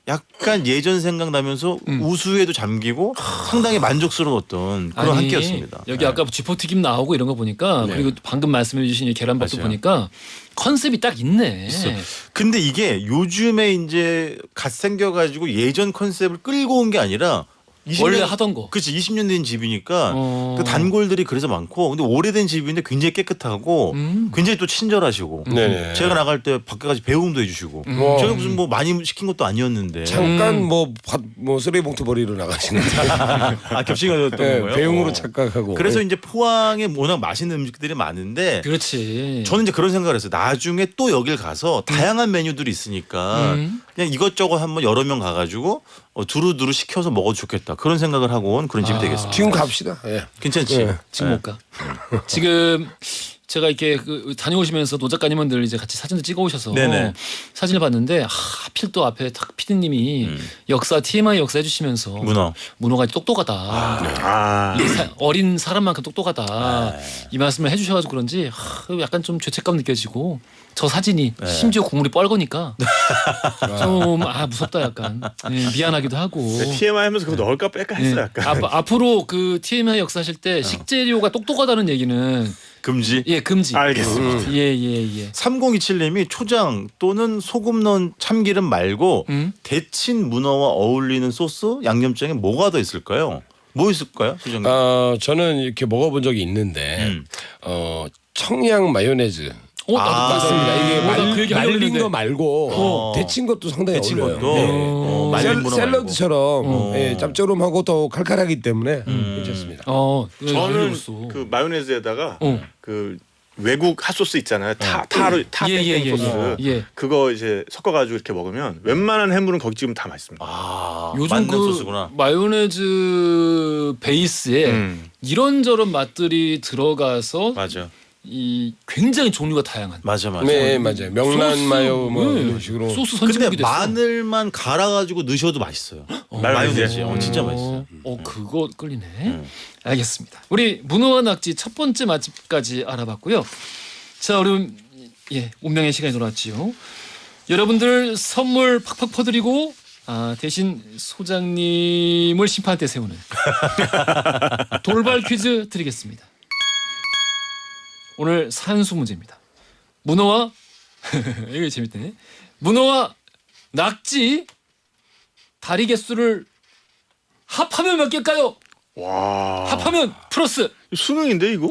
약간 예전 생각나면서 우수에도 잠기고 상당히 만족스러웠던 그런 한 끼였습니다. 여기 네. 아까 쥐포튀김 나오고 이런 거 보니까 네. 그리고 방금 말씀해주신 이 계란밥도 맞아요. 보니까 컨셉이 딱 있네. 있어. 근데 이게 요즘에 이제 갓 생겨가지고 예전 컨셉을 끌고 온 게 아니라 20년, 원래 하던 거. 그치 20년 된 집이니까 어. 그 단골들이 그래서 많고 근데 오래된 집인데 굉장히 깨끗하고 굉장히 또 친절하시고 네네. 제가 나갈 때 밖에까지 배웅도 해주시고 제가 무슨 뭐 많이 시킨 것도 아니었는데 잠깐 뭐 쓰레기 봉투 버리러 나가시는 아 겹치가 였던 거예요. 배웅으로 어. 착각하고. 그래서 이제 포항에 워낙 맛있는 음식들이 많은데 그렇지. 저는 이제 그런 생각을 했어요. 나중에 또 여길 가서 다양한 메뉴들이 있으니까 그냥 이것저것 한번 여러 명 가가지고 두루두루 시켜서 먹어도 좋겠다. 그런 생각을 하고 온 그런 집이 되겠습니다. 지금 갑시다. 예. 괜찮지? 네. 지금 못 가. 지금 제가 이렇게 그 다녀오시면서 노 작가님은 늘 이제 같이 사진도 찍어오셔서 네네. 사진을 봤는데 하필 또 앞에 탁 피디님이 역사 TMI 역사 해주시면서 문어가 똑똑하다. 아. 어린 사람만큼 똑똑하다. 이 말씀을 해주셔가지고 그런지 약간 좀 죄책감 느껴지고 저 사진이 심지어 국물이 뻘거니까 좀 무섭다 약간 미안하기도 하고. TMI 하면서 그거 넣을까 뺄까 했어 약간. 앞으로 그 TMI 역사 하실 때 식재료가 똑똑하다는 얘기는 금지. 예 금지. 알겠습니다. 예. 3027님이 초장 또는 소금 넣은 참기름 말고 데친 문어와 어울리는 소스 양념장에 뭐가 더 있을까요? 뭐 있을까요, 소장님? 저는 이렇게 먹어본 적이 있는데 청양 마요네즈. 맞습니다. 이게 나그 얘기 하려고 말린 했는데. 거 말고 데친 것도 상당히 데친 어울려요. 것도? 네. 말린 문어 샐러드처럼 예, 짭조름하고 더 칼칼하기 때문에 괜찮습니다. 저는 그 마요네즈에다가 그 외국 핫소스 있잖아요. 타 땡땡 소스. 예. 그거 이제 섞어가지고 이렇게 먹으면 웬만한 해물은 거기 찍으면 다 맛있습니다. 요즘 맞는 그 소스구나. 마요네즈 베이스에 이런저런 맛들이 들어가서 맞아. 이 굉장히 종류가 다양한. 맞아. 네, 맞아요. 명란 소스, 마요 뭐 네. 이런 식으로. 소스 근데 선진국이 됐어. 마늘만 갈아가지고 넣으셔도 맛있어요. 마요네즈. 진짜 맛있어요. 그거 끌리네. 알겠습니다. 우리 문어와 낙지 첫 번째 맛집까지 알아봤고요. 자, 우리 운명의 시간이 돌아왔지요. 여러분들 선물 팍팍 퍼드리고 대신 소장님을 심판대 세우는 돌발 퀴즈 드리겠습니다. 오늘 산수 문제입니다. 문어와 이거 재밌네. 문어와 낙지 다리 개수를 합하면 몇 개일까요? 와. 합하면 플러스. 수능인데 이거?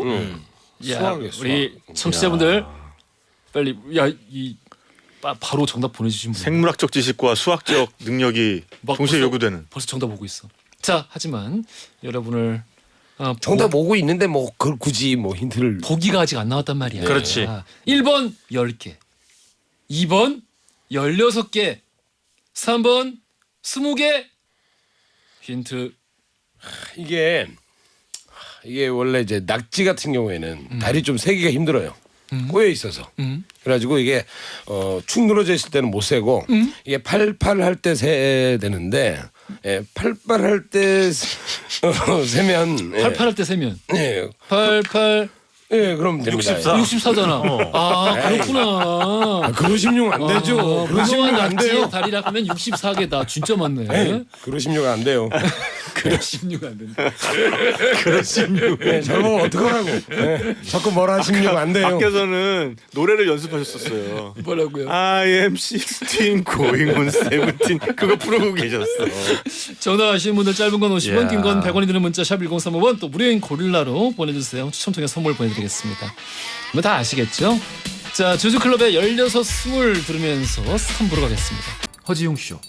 야, 수학이에요, 우리 청취자분들 빨리 바로 정답 보내주신 분 생물학적 지식과 수학적 능력이 막 동시에 벌써- 요구되는. 벌써 정답 오고 있어. 자, 하지만 여러분을 정답 오고 있는데 뭐 그걸 굳이 뭐 힌트를 보기가 아직 안 나왔단 말이야. 그렇지. 1번 10개, 2번 16개, 3번 20개. 힌트. 이게 원래 이제 낙지 같은 경우에는 다리 좀 세기가 힘들어요. 꼬여 있어서. 그래가지고 이게 축 늘어져 있을 때는 못 세고 이게 팔팔 할 때 세야 되는데 팔팔 할 때 세면 팔팔할 때 세면 예, 88 그럼 됩니다. 64. 64잖아. 그렇구나. 그러시면 안 되죠. 문어와 그러시면 안 낙지의 돼요. 다리라 하면 64개다. 진짜 많네. 그러시면 안 돼요. 그래 16안 된다. 네, 저거 어떡하라고. 자꾸 뭐라 하시면 안 돼요. 밖에서는 노래를 연습하셨었어요. 뭐라고요? I am 16 going on 17 그거 부르고 계셨어. 전화하시는 분들 짧은 건 50원, 야. 긴 건 100원이 드는 문자 샵 1035번 또 무료인 고릴라로 보내주세요. 추첨 통해 선물 보내드리겠습니다. 뭐 다 아시겠죠? 자, 주주클럽의 16, 20 들으면서 3부로 가겠습니다. 허지용 쇼.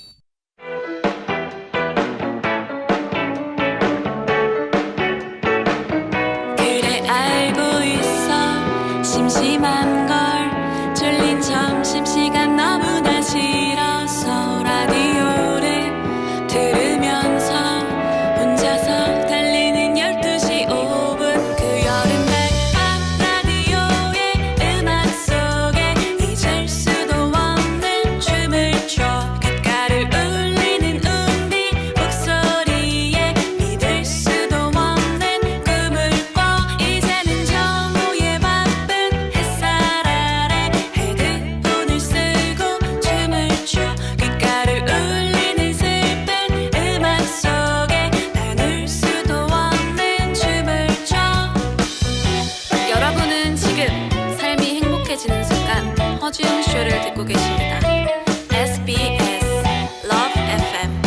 그래 알고 있어 심심한 걸 졸린 점심시간 너무나 싫어서 라디오를 들으면서 혼자서 달리는 12시 5분 그 여름날 밤 라디오의 음악 속에 잊을 수도 없는 춤을 춰 귓가를 라디오를 듣고 계십니다. SBS Love FM.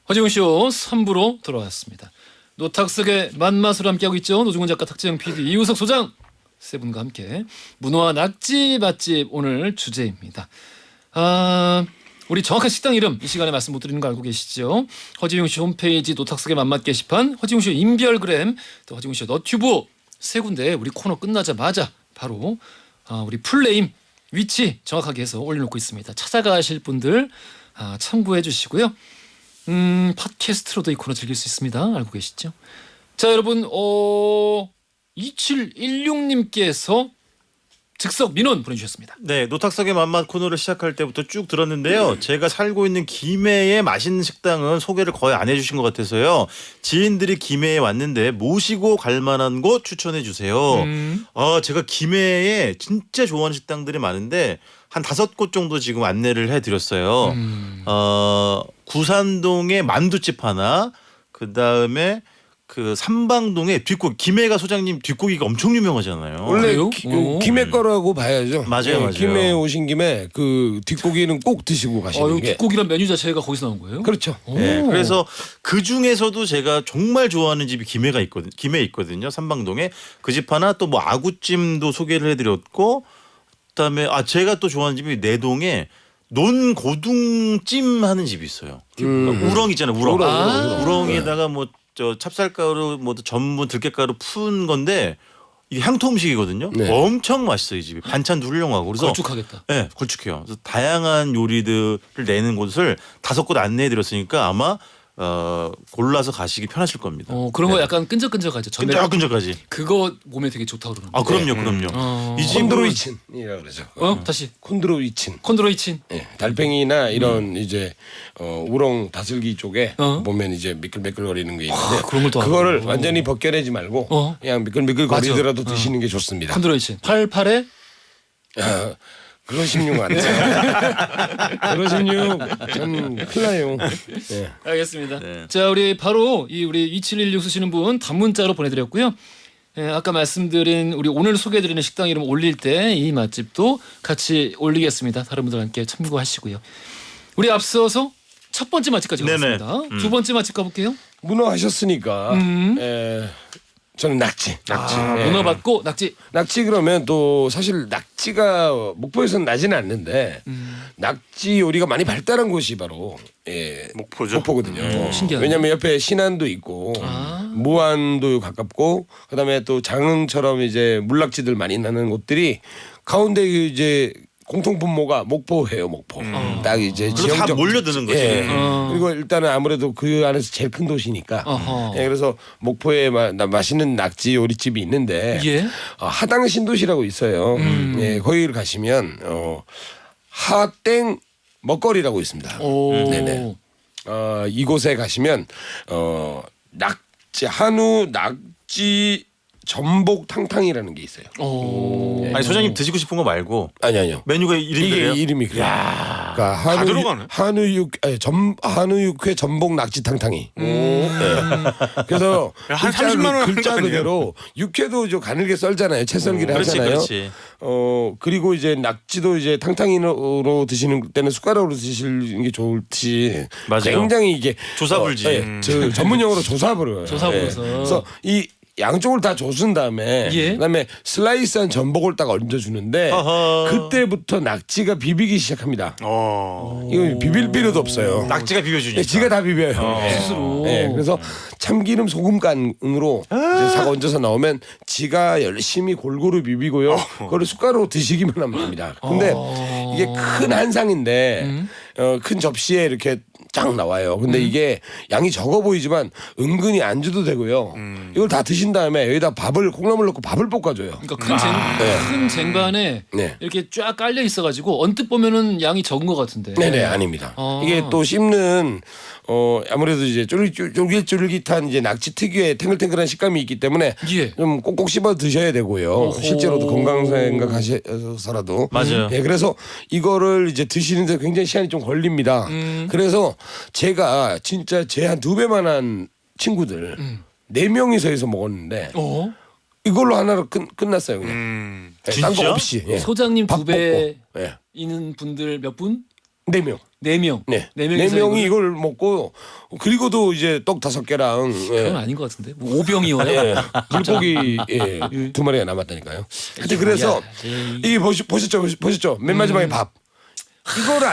허지웅 쇼 3부로 돌아왔습니다. 노탁석의 만맛으로 함께하고 있죠. 노중훈 작가, 탁재영 PD, 이우석 소장 세 분과 함께 문어와 낙지 맛집 오늘 주제입니다. 우리 정확한 식당 이름 이 시간에 말씀 못 드리는 거 알고 계시죠? 허지웅 쇼 홈페이지 노탁석의 만맛 게시판, 허지웅 쇼 인별그램, 또 허지웅 쇼 너튜브 세 군데 우리 코너 끝나자마자 바로 우리 풀네임 위치 정확하게 해서 올려놓고 있습니다. 찾아가실 분들 참고해 주시고요. 팟캐스트로도 이 코너 즐길 수 있습니다. 알고 계시죠? 자, 여러분 2716님께서 즉석 민원 보내주셨습니다. 네, 노탁석의 맛맛 코너를 시작할 때부터 쭉 들었는데요. 제가 살고 있는 김해의 맛있는 식당은 소개를 거의 안 해주신 것 같아서요. 지인들이 김해에 왔는데 모시고 갈 만한 곳 추천해 주세요. 제가 김해에 진짜 좋아하는 식당들이 많은데 한 5곳 정도 지금 안내를 해드렸어요. 구산동에 만두집 하나, 그 다음에 그 삼방동에 뒷고기, 김해가 소장님 뒷고기가 엄청 유명하잖아요. 원래 그래요? 김해 거라고 봐야죠. 맞아요, 맞아요. 김해 오신 김에 그 뒷고기는 꼭 드시고 가시는 게. 뒷고기란 메뉴 자체가 거기서 나온 거예요? 그렇죠. 네, 그래서 그 중에서도 제가 정말 좋아하는 집이 김해에 있거든요. 삼방동에 그 집 하나, 또 뭐 아구찜도 소개를 해드렸고, 그다음에 제가 또 좋아하는 집이 내동에 논고둥찜 하는 집이 있어요. 우렁 있잖아요. 우렁. 우렁에다가 뭐 저 찹쌀가루, 뭐 전분, 들깨가루 푼 건데 이게 향토 음식이거든요. 네. 엄청 맛있어요 이 집이. 반찬도 훌륭하고. 그래서 걸쭉하겠다. 네, 걸쭉해요. 그래서 다양한 요리들을 내는 곳을 5곳 안내해드렸으니까 아마 골라서 가시기 편하실 겁니다. 그런 거 네. 약간 끈적끈적하죠. 끈적끈적하지. 그거 몸에 되게 좋다고 그러는데. 그럼요. 이 집은 콘드로이친이라고 그러죠. 다시 콘드로이친. 콘드로이친. 예, 달팽이나 이런 이제 우렁 다슬기 쪽에 보면 이제 미끌미끌거리는 게 있는데 그런 걸 또 그거를 알고. 완전히 벗겨내지 말고 그냥 맞아. 미끌미끌거리더라도 드시는 게 좋습니다. 콘드로이친. 88에 그러시면 안 돼요. 그러시면 전 큰일 나요. 예. 알겠습니다. 네. 자, 우리 바로 우리 2716 쓰시는 분 단문자로 보내드렸고요. 아까 말씀드린 우리 오늘 소개해드리는 식당 이름 올릴 때 이 맛집도 같이 올리겠습니다. 다른 분들 함께 참고하시고요. 우리 앞서서 첫 번째 맛집까지 네네. 갔습니다. 두 번째 맛집 가볼게요. 문어 하셨으니까 저는 낙지. 예. 문어 받고 낙지. 낙지 그러면 또 사실 낙지가 목포에서는 나지는 않는데 낙지 요리가 많이 발달한 곳이 바로 목포거든요. 신기하네. 왜냐하면 옆에 신안도 있고 무안도 가깝고 그다음에 또 장흥처럼 이제 물낙지들 많이 나는 곳들이 가운데 이제 공통 분모가 목포예요. 목포. 딱 이제 그래서 다 몰려드는 거지. 예. 그리고 일단은 아무래도 그 안에서 제일 큰 도시니까. 어허. 예, 그래서 목포에 맛있는 낙지 요리집이 있는데 예. 하당 신도시라고 있어요. 예, 거기를 가시면 하땡 먹거리라고 있습니다. 네네. 이곳에 가시면 낙지 한우 낙지 전복 탕탕이라는 게 있어요. 아니 소장님 드시고 싶은 거 말고 아니요. 메뉴가 이름이 그래요? 이게 이름이 그래요. 그러니까 들어가네. 한우 육회 전복 낙지 탕탕이. 네. 그래서 한 30만 원 하는 거 글자 아니에요? 그대로 육회도 좀 가늘게 썰잖아요. 채썰기를 하잖아요. 그렇지. 그리고 이제 낙지도 이제 탕탕이로 드시는 때는 숟가락으로 드시는 게 좋지. 맞아요. 굉장히 이게 조사불지. 저 전문 용어로 조사불을. 조사불에서. 그래서 이 양쪽을 다 조순 다음에 그다음에 슬라이스한 전복을 딱 얹어주는데 어허. 그때부터 낙지가 비비기 시작합니다. 어. 이거 비빌 필요도 없어요. 낙지가 비벼주니까. 네, 지가 다 비벼요. 스스로. 네, 그래서 참기름 소금간으로 이제 사과 얹어서 나오면 지가 열심히 골고루 비비고요. 그걸 숟가락으로 드시기만 하면 됩니다. 근데 이게 큰 한상인데 큰 접시에 이렇게 쫙 나와요. 근데 이게 양이 적어 보이지만 은근히 안주도 되고요. 이걸 다 드신 다음에 여기다 콩나물 넣고 밥을 볶아줘요. 그러니까 큰 쟁반에 네. 이렇게 쫙 깔려 있어가지고 언뜻 보면은 양이 적은 것 같은데. 네네 아닙니다. 이게 또 씹는 아무래도 이제 쫄깃쫄깃한 이제 낙지 특유의 탱글탱글한 식감이 있기 때문에 예. 좀 꼭꼭 씹어 드셔야 되고요. 오호. 실제로도 건강 생각하셔서라도. 맞아요. 예, 그래서 이거를 이제 드시는데 굉장히 시간이 좀 걸립니다. 그래서 제가 진짜 제 한 2배만한 친구들 4명이서 해서 먹었는데. 이걸로 하나로 끝났어요 그냥. 네, 딴거 진짜? 없이. 예. 소장님 밥 두 배 먹고. 예. 있는 분들 몇 분? 4명. 4명. 네. 네 네 명이서 명이 이걸 먹고 그리고도 이제 떡 5개랑 그건 아닌 것 같은데. 뭐 5병이요. 예. 물고기 예. 2마리가 남았다니까요. 하여튼 그래서 이 보셨죠? 맨 마지막에 밥. 이거를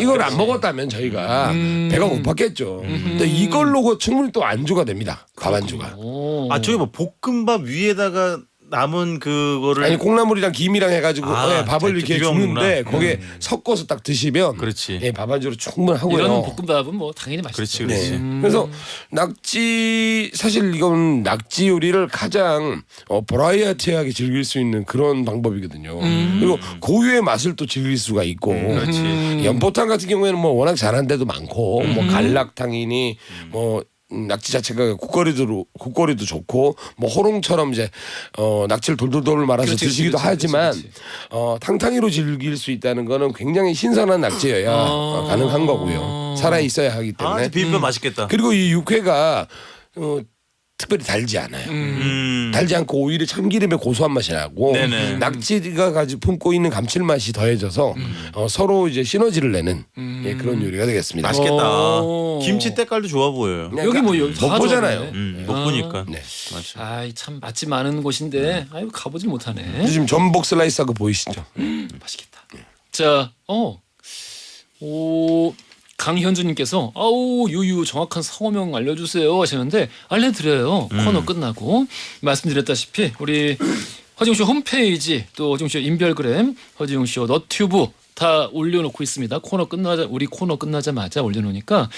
이걸 안 먹었다면 저희가 배가 고팠겠죠. 근데 이걸로 충분히 또 안주가 됩니다. 밥 안주가. 오. 아 저기 뭐 볶음밥 위에다가 남은 그거를 아니 콩나물이랑 김이랑 해가지고 아, 예, 밥을 잘 이렇게 비벼 주는데 먹는구나. 거기에 섞어서 딱 드시면 그렇지. 예, 밥 안주로 충분하고요. 이런 볶음밥은 뭐 당연히 맛있죠. 그렇지, 그렇지. 네. 그래서 낙지 사실 이건 낙지 요리를 가장 버라이어티하게 즐길 수 있는 그런 방법이거든요. 그리고 고유의 맛을 또 즐길 수가 있고 그렇지. 연포탕 같은 경우에는 뭐 워낙 잘하는 데도 많고 뭐 갈락탕이니 뭐 낙지 자체가 국거리도 좋고 뭐 호롱처럼 이제 낙지를 돌돌돌 말아서 그렇지, 드시기도 그렇지, 하지만 그렇지. 탕탕이로 즐길 수 있다는 거는 굉장히 신선한 낙지여야 가능한 거고요. 살아 있어야 하기 때문에. 아 비빔밥 맛있겠다. 그리고 이 육회가 특별히 달지 않아요. 달지 않고 오히려 참기름의 고소한 맛이 나고 네네. 낙지가 가지고 품고 있는 감칠맛이 더해져서 서로 이제 시너지를 내는 예, 그런 요리가 되겠습니다. 맛있겠다. 오. 김치 때깔도 좋아 보여요. 여기 뭐 여기 못 다 보잖아요. 좋아하네. 못 보니까. 네. 맞아. 아이 참 맛집 많은 곳인데 아유 가보질 못하네. 지금 전복 슬라이스하고 보이시죠? 맛있겠다. 자, 오 강현주님께서 아우 유유 정확한 성어명 알려주세요 하시는데 알려드려요. 코너 끝나고 말씀드렸다시피 우리 허지웅쇼 홈페이지 또 허지웅쇼 인별그램 허지웅쇼 너튜브 다 올려놓고 있습니다. 우리 코너 끝나자마자 올려놓으니까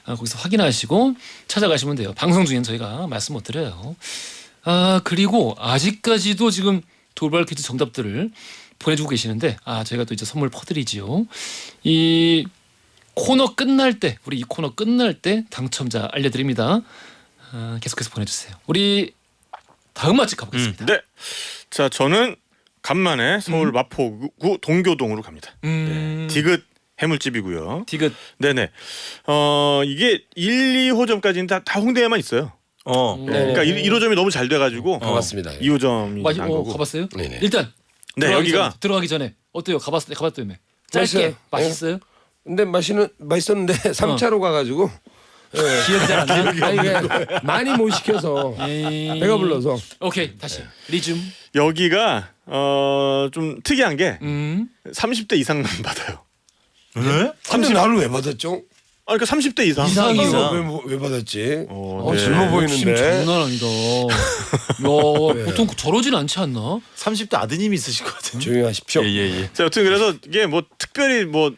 거기서 확인하시고 찾아가시면 돼요. 방송 중엔 저희가 말씀 못 드려요. 그리고 아직까지도 지금 돌발 퀴즈 정답들을 보내주고 계시는데 저희가 또 이제 선물 퍼드리지요. 이 코너 끝날 때 우리 이 코너 끝날 때 당첨자 알려드립니다. 계속해서 보내주세요. 우리 다음 맛집 가보겠습니다. 네. 자 저는 간만에 서울 마포구 동교동으로 갑니다. 디귿 해물집이고요. 디귿. 네네. 이게 1, 2호점까지는 다 홍대에만 있어요. 네. 그러니까 1호점이 너무 잘 돼가지고 반갑습니다. 2호점이 난 거고. 가봤어요? 네네. 일단 네, 들어가기 여기가- 전에, 들어가기 전에 어때요? 가봤다며. 짧게 맛있어요. 맛있어요? 근데 맛있었는데 3차로 가가지고 기억이 잘 안 나. 아니 그냥 많이 못 시켜서 에이. 배가 불러서 오케이 다시 리즘. 여기가 좀 특이한 게 음. 30대 이상만 받아요. 네? 근데 나를 왜 받았죠? 그러니까 30대 이상. 이상이요? 왜 받았지? 네. 젊어 욕심 보이는데. 장난 아니다. 야, 보통 저러진 않지 않나? 30대 아드님이 있으실 것 같은데. 조용히 하십시오. 예예예. 자, 여튼 그래서 이게 뭐 특별히 뭐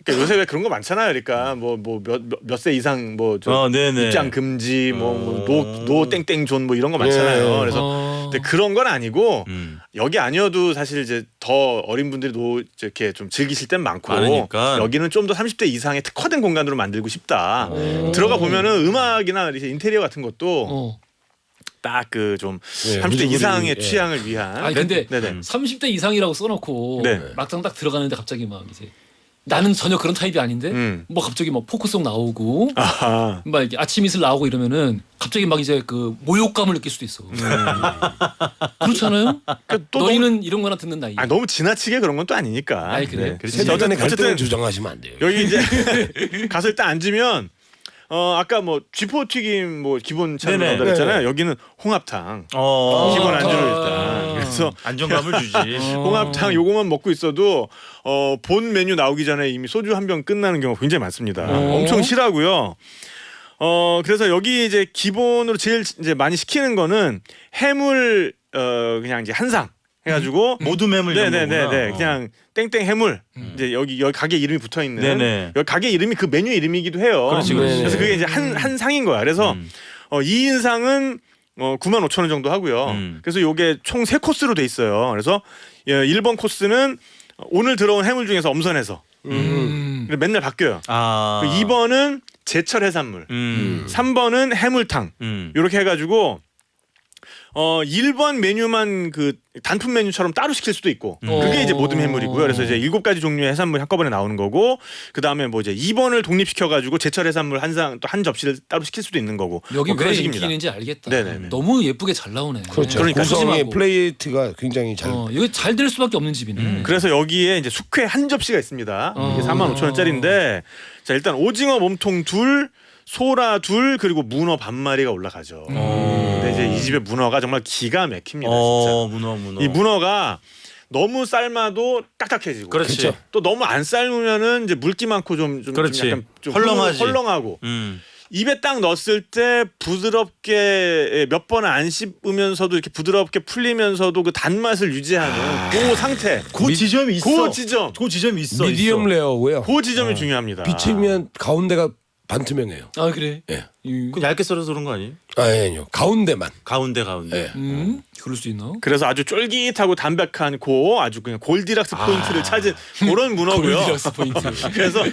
그러니까 요새 왜 그런 거 많잖아요. 그러니까 뭐 몇 세 이상 뭐 저 네네. 입장 금지 뭐노 땡땡존 뭐 이런 거 많잖아요. 네. 그래서 근데 그런 건 아니고 음. 여기 아니어도 사실 이제 더 어린 분들이 이렇게 좀 즐기실 땐 많고 많으니까. 여기는 좀 더 30대 이상의 특화된 공간으로 만들고 싶다. 들어가 보면은 음악이나 이렇게 인테리어 같은 것도 딱 그 좀 네, 30대 우리, 이상의 예. 취향을 위한. 아니 근데 네네. 30대 이상이라고 써놓고 네. 막상 딱 들어가는데 갑자기 막 이제 나는 전혀 그런 타입이 아닌데 뭐 갑자기 막 포크송 나오고 아하. 막 이렇게 아침 이슬 나오고 이러면은 갑자기 막 이제 그 모욕감을 느낄 수도 있어. 그렇잖아요? 그러니까 또 너희는 이런 거나 듣는 나이. 너무 지나치게 그런 건 또 아니니까. 아이, 그래요? 그렇지. 세대 간의 갈등을 어쨌든 조정하시면 안 돼요. 여기 이제 가서 일단 앉으면 아까 뭐 쥐포 튀김 뭐 기본 차로 네네. 나온다 그랬잖아요. 여기는 홍합탕 기본 안주로 일단. 그래서 안정감을 주지. 홍합탕 요거만 먹고 있어도 본 메뉴 나오기 전에 이미 소주 한 병 끝나는 경우가 굉장히 많습니다. 엄청 실하고요. 그래서 여기 이제 기본으로 제일 이제 많이 시키는 거는 해물 그냥 이제 한 상 해가지고 모두 매물 네네네네 그냥 땡땡 해물 이제 여기 가게 이름이 붙어 있는 네네. 여기 가게 이름이 그 메뉴 이름이기도 해요. 그렇지, 그렇지. 그래서 그게 이제 한 상인 거야. 그래서 2인상은 95,000원 정도 하고요. 그래서 요게 총 3코스로 돼 있어요. 그래서 1번 코스는 오늘 들어온 해물 중에서 엄선해서 맨날 바뀌어요. 아. 2번은 제철 해산물, 3번은 해물탕. 이렇게 해가지고 1번 메뉴만 그 단품 메뉴처럼 따로 시킬 수도 있고 그게 이제 모듬 해물이고요. 그래서 이제 7가지 종류의 해산물이 한꺼번에 나오는 거고 그다음에 뭐 이제 2번을 독립시켜 가지고 제철 해산물 또 한 접시를 따로 시킬 수도 있는 거고 여기 뭐 그런 왜 식입니다. 인기 있는지 알겠다. 네네네. 너무 예쁘게 잘 나오네. 그렇죠. 그러니까 구성의 푸짐하고. 플레이트가 굉장히 잘. 이거 잘 될 수밖에 없는 집이네. 그래서 여기에 이제 숙회 한 접시가 있습니다. 이게 어. 45,000원짜리인데 자 일단 오징어 몸통 둘, 소라 둘 그리고 문어 반마리가 올라가죠. 근데 이제 이 집의 문어가 정말 기가 막힙니다. 진짜. 문어. 이 문어가 너무 삶아도 딱딱해지고 그렇지. 그렇죠. 또 너무 안 삶으면은 이제 물기 많고 좀 그렇지. 약간 좀 헐렁하지. 헐렁하고 음. 입에 딱 넣었을 때 부드럽게 몇 번 안 씹으면서도 이렇게 부드럽게 풀리면서도 그 단맛을 유지하는 그 상태. 그 지점이 있어. 그 지점. 그 지점이 있어. 미디엄 레어고요. 그 지점이 중요합니다. 비치면 가운데가 반투명해요. 아 그래? 예. 그 얇게 썰어서 그런 거 아니에요? 아니요. 가운데만. 가운데. 예. 그럴 수 있나? 그래서 아주 쫄깃하고 담백한 고 아주 그냥 골디락스 포인트를 찾은 그런 문어고요. 골디락스 포인트. 그래서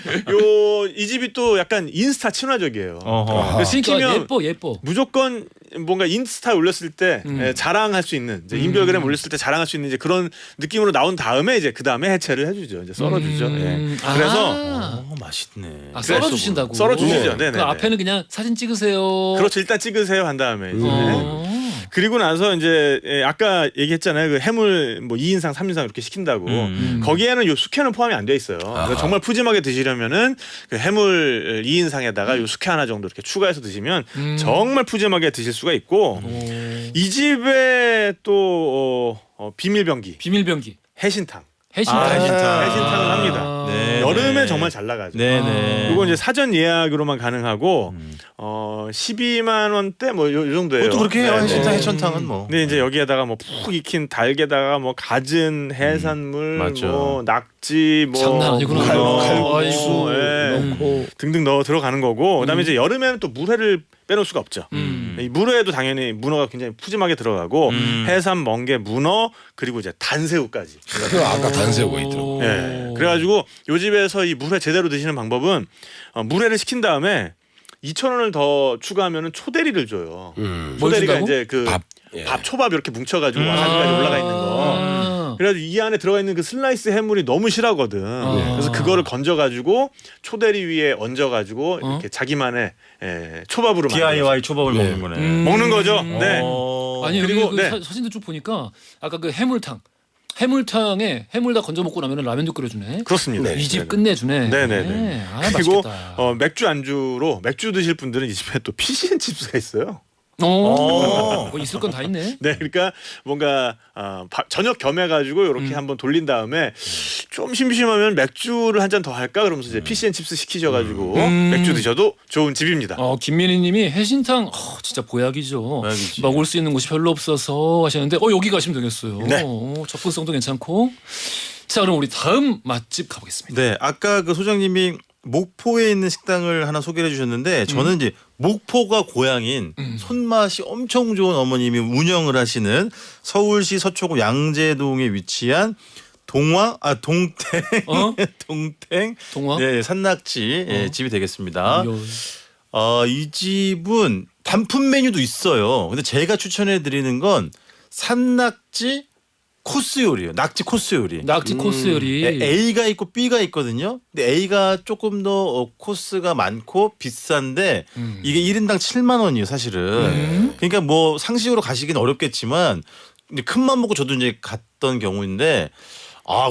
이 집이 또 약간 인스타 친화적이에요. 어허. 그래서 시키면 예뻐. 무조건 뭔가 인스타에 올렸을 때 자랑할 수 있는 이제 인별그램 올렸을 때 자랑할 수 있는 이제 그런 느낌으로 나온 다음에 이제 그 다음에 해체를 해주죠. 이제 썰어주죠. 예. 그래서 맛있네. 썰어주신다고. 썰어주시죠. 네네. 그 앞에는 그냥 사진 찍으세요. 그렇죠. 일단 찍으세요 한 다음에 이제. 어. 그리고 나서 이제 아까 얘기했잖아요. 그 해물 뭐 2인상, 3인상 이렇게 시킨다고. 거기에는 요 숙회는 포함이 안 돼 있어요. 그러니까 정말 푸짐하게 드시려면은 그 해물 2인상에다가 요 숙회 하나 정도 이렇게 추가해서 드시면 정말 푸짐하게 드실 수가 있고 이 집에 또 비밀병기 비밀병기. 해신탕. 해신탕. 해신탕을 합니다. 네, 여름에 네. 정말 잘 나가죠. 네네. 이거 이제 사전 예약으로만 가능하고 12만 원대 뭐 요 정도예요. 그것도 그렇게 해요. 네, 해신탕, 네. 해천탕은 뭐. 근데 이제 여기에다가 뭐 푹 익힌 닭에다가 뭐 갖은 해산물, 맞죠. 뭐 낙지, 뭐 장난 아니구나. 칼국수, 아이고. 예. 넣고 등등 넣어 들어가는 거고. 그다음에 이제 여름에는 또 물회를 빼놓을 수가 없죠. 이 물회에도 당연히 문어가 굉장히 푸짐하게 들어가고 해삼, 멍게, 문어 그리고 이제 단새우까지. 그 아까 단새우가 있더라고. 예. 그래가지고 요 집에서 이 물회 제대로 드시는 방법은 물회를 시킨 다음에 2,000원을 더 추가하면은 초대리를 줘요. 뭘 초대리가 준다고? 이제 그 밥. 예. 밥 초밥 이렇게 뭉쳐가지고 와사비까지 올라가 있는 거. 그래가지고 이 안에 들어가 있는 그 슬라이스 해물이 너무 실하거든. 그래서 그거를 건져가지고 초대리 위에 얹어가지고 이렇게 자기만의 초밥으로 DIY 초밥을 네. 먹는 거네. 먹는 거죠. 네. 아니 그리고, 그리고 그 네. 사진도 쭉 보니까 아까 그 해물탕에 해물 다 건져 먹고 나면 라면도 끓여주네. 그렇습니다. 이 집 끝내주네. 네네네. 아, 그리고 맛있겠다. 맥주 안주로 맥주 드실 분들은 이 집에 또 피시앤칩스가 있어요. 뭐 있을 건 다 있네. 네, 그러니까 뭔가 저녁 겸해가지고 이렇게 한번 돌린 다음에 좀 심심하면 맥주를 한 잔 더 할까 그러면서 이제 피시앤칩스 시키셔가지고 맥주 드셔도 좋은 집입니다. 김민희님이 해신탕 진짜 보약이죠. 보약이지. 먹을 수 있는 곳이 별로 없어서 하시는데 여기 가시면 되겠어요. 네. 접근성도 괜찮고. 자 그럼 우리 다음 맛집 가보겠습니다. 네, 아까 그 소장님이 목포에 있는 식당을 하나 소개해 주셨는데 저는 이제 목포가 고향인 손맛이 엄청 좋은 어머님이 운영을 하시는 서울시 서초구 양재동에 위치한 동탱 동화? 네, 산낙지 예, 집이 되겠습니다. 이 집은 단품 메뉴도 있어요. 근데 제가 추천해 드리는 건 산낙지 코스 요리예요. 낙지 코스 요리. 낙지 코스 요리. A가 있고 B가 있거든요. 근데 A가 조금 더 코스가 많고 비싼데 이게 1인당 7만 원이에요, 사실은. 그러니까 뭐 상식으로 가시긴 어렵겠지만 근데 큰맘 먹고 저도 이제 갔던 경우인데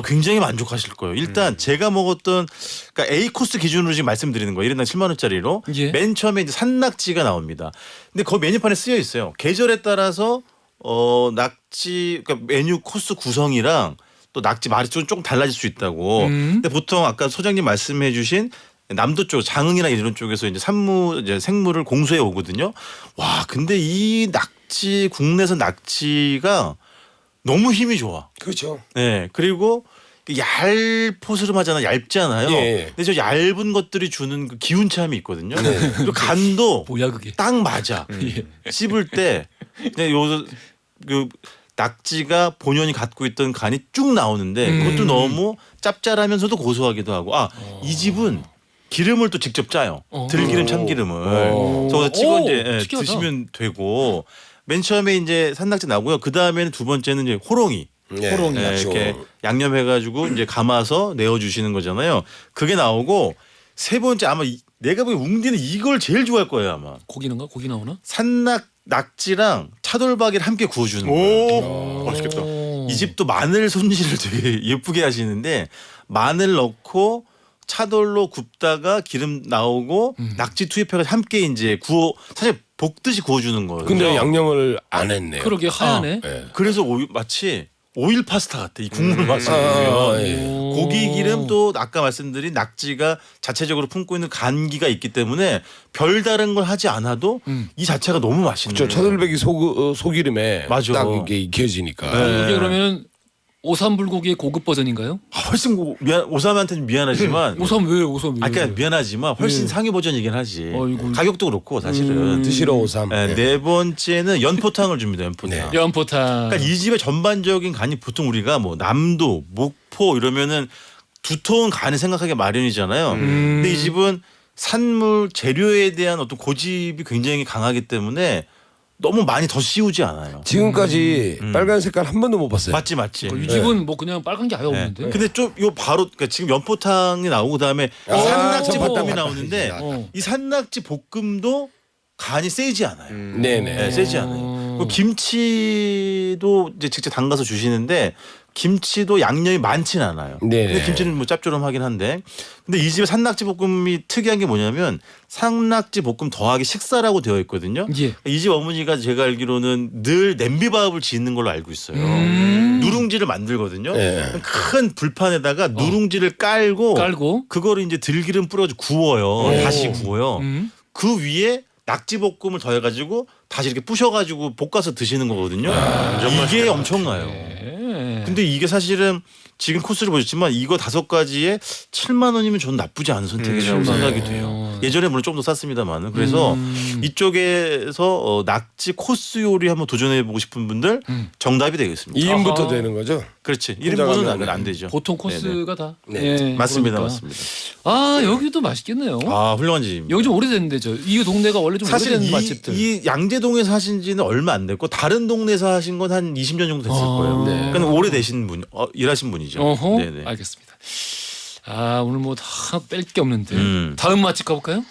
굉장히 만족하실 거예요. 일단 제가 먹었던 그러니까 A 코스 기준으로 지금 말씀드리는 거예요. 1인당 7만 원짜리로. 예. 맨 처음에 이제 산낙지가 나옵니다. 근데 그 메뉴판에 쓰여 있어요. 계절에 따라서 낙지 그러니까 메뉴 코스 구성이랑 또 낙지 맛이 조금 달라질 수 있다고. 근데 보통 아까 소장님 말씀해주신 남도 쪽 장흥이나 이런 쪽에서 이제 생물을 공수해 오거든요. 와, 근데 이 낙지 국내산 낙지가 너무 힘이 좋아. 그렇죠. 네, 그리고 얇포스름하잖아, 얇잖아요. 예. 근데 저 얇은 것들이 주는 그 기운참이 있거든요. 그리고 간도 뭐야 그게? 딱 맞아. 씹을 때 그냥 그 낙지가 본연이 갖고 있던 간이 쭉 나오는데 그것도 너무 짭짤하면서도 고소하기도 하고 이 집은 기름을 또 직접 짜요. 들기름, 참기름을. 저거 찍어 이제 특이하다. 드시면 되고 맨 처음에 이제 산낙지 나오고요. 그 다음에는 두 번째는 이제 호롱이. 호롱이. 네, 이렇게 양념해가지고 이제 감아서 내어주시는 거잖아요. 그게 나오고 세 번째 아마 내가 보기엔 웅디는 이걸 제일 좋아할 거예요 아마. 고기는가? 고기 나오나? 낙지랑 차돌박이를 함께 구워주는 거예요. 오, 맛있겠다. 이 집도 마늘 손질을 되게 예쁘게 하시는데 마늘 넣고 차돌로 굽다가 기름 나오고 낙지 투입해서 함께 이제 사실 볶듯이 구워주는 거예요. 근데 양념을 안 했네요. 그러게 하얗네. 예. 그래서 마치 오일 파스타 같아. 이 국물 맛이. 예. 고기 기름 또 아까 말씀드린 낙지가 자체적으로 품고 있는 간기가 있기 때문에 별다른 걸 하지 않아도 이 자체가 너무 맛있는 저 거예요. 차돌박이 소기름에 맞아. 딱 이게 익혀지니까. 이게 그러면 오삼불고기의 고급 버전인가요? 훨씬 오삼한테는 미안하지만 오삼 왜 오삼 왜? 아까 미안하지만 훨씬 상위 버전이긴 하지. 어이구. 가격도 그렇고 사실은. 드시러 오삼. 네, 네 번째는 연포탕을 줍니다. 연포탕. 네. 연포탕. 그러니까 이 집의 전반적인 간이 보통 우리가 뭐 남도, 목포 이러면은 두터운 간을 생각하기 마련이잖아요. 근데 이 집은 산물 재료에 대한 어떤 고집이 굉장히 강하기 때문에 너무 많이 더 씌우지 않아요. 지금까지 빨간 색깔 한 번도 못 봤어요. 맞지 맞지. 이 집은 뭐 그냥 빨간 게 아예 네. 없는데. 근데 좀 요 바로 그러니까 지금 연포탕이 나오고 그다음에 산낙지 저 봤다, 볶음이 봤다. 나오는데 어. 이 산낙지 볶음도 간이 세지 않아요. 네네. 네, 세지 않아요. 그리고 김치도 이제 직접 담가서 주시는데 김치도 양념이 많진 않아요. 네네. 근데 김치는 뭐 짭조름하긴 한데 근데 이 집의 산낙지 볶음이 특이한 게 뭐냐면 산낙지 볶음 더하기 식사라고 되어 있거든요. 예. 이 집 어머니가 제가 알기로는 늘 냄비밥을 짓는 걸로 알고 있어요. 누룽지를 만들거든요. 네. 큰 불판에다가 누룽지를 깔고 그거를 이제 들기름 뿌려가지고 구워요. 다시 구워요. 그 위에 낙지볶음을 더해가지고 다시 이렇게 부셔가지고 볶아서 드시는 거거든요. 이게 엄청나요. 근데 이게 사실은 지금 코스를 보셨지만 이거 5가지에 7만 원이면 저는 나쁘지 않은 선택이라고 생각이 돼요. 예전에 물론 좀 더 쌌습니다만은 그래서 이쪽에서 낙지 코스 요리 한번 도전해보고 싶은 분들 정답이 되겠습니다. 2인부터 아하. 되는 거죠? 그렇지. 혼자 1인분은 가면 안 되죠. 보통 코스가 다. 네. 예, 맞습니다, 그러니까. 맞습니다. 아 여기도 맛있겠네요. 아 훌륭한 집입니다. 여기 좀 오래된 데죠. 이 동네가 원래 좀 사실 오래된 맛집들. 이 양재동에서 하신 지는 얼마 안 됐고 다른 동네에서 하신 건 한 20년 정도 됐을 아, 거예요. 네. 그러니까 오래되신 분, 일하신 분이죠. 어허. 네네. 알겠습니다. 아 오늘 뭐 다 뺄 게 없는데 다음 맛집 가볼까요?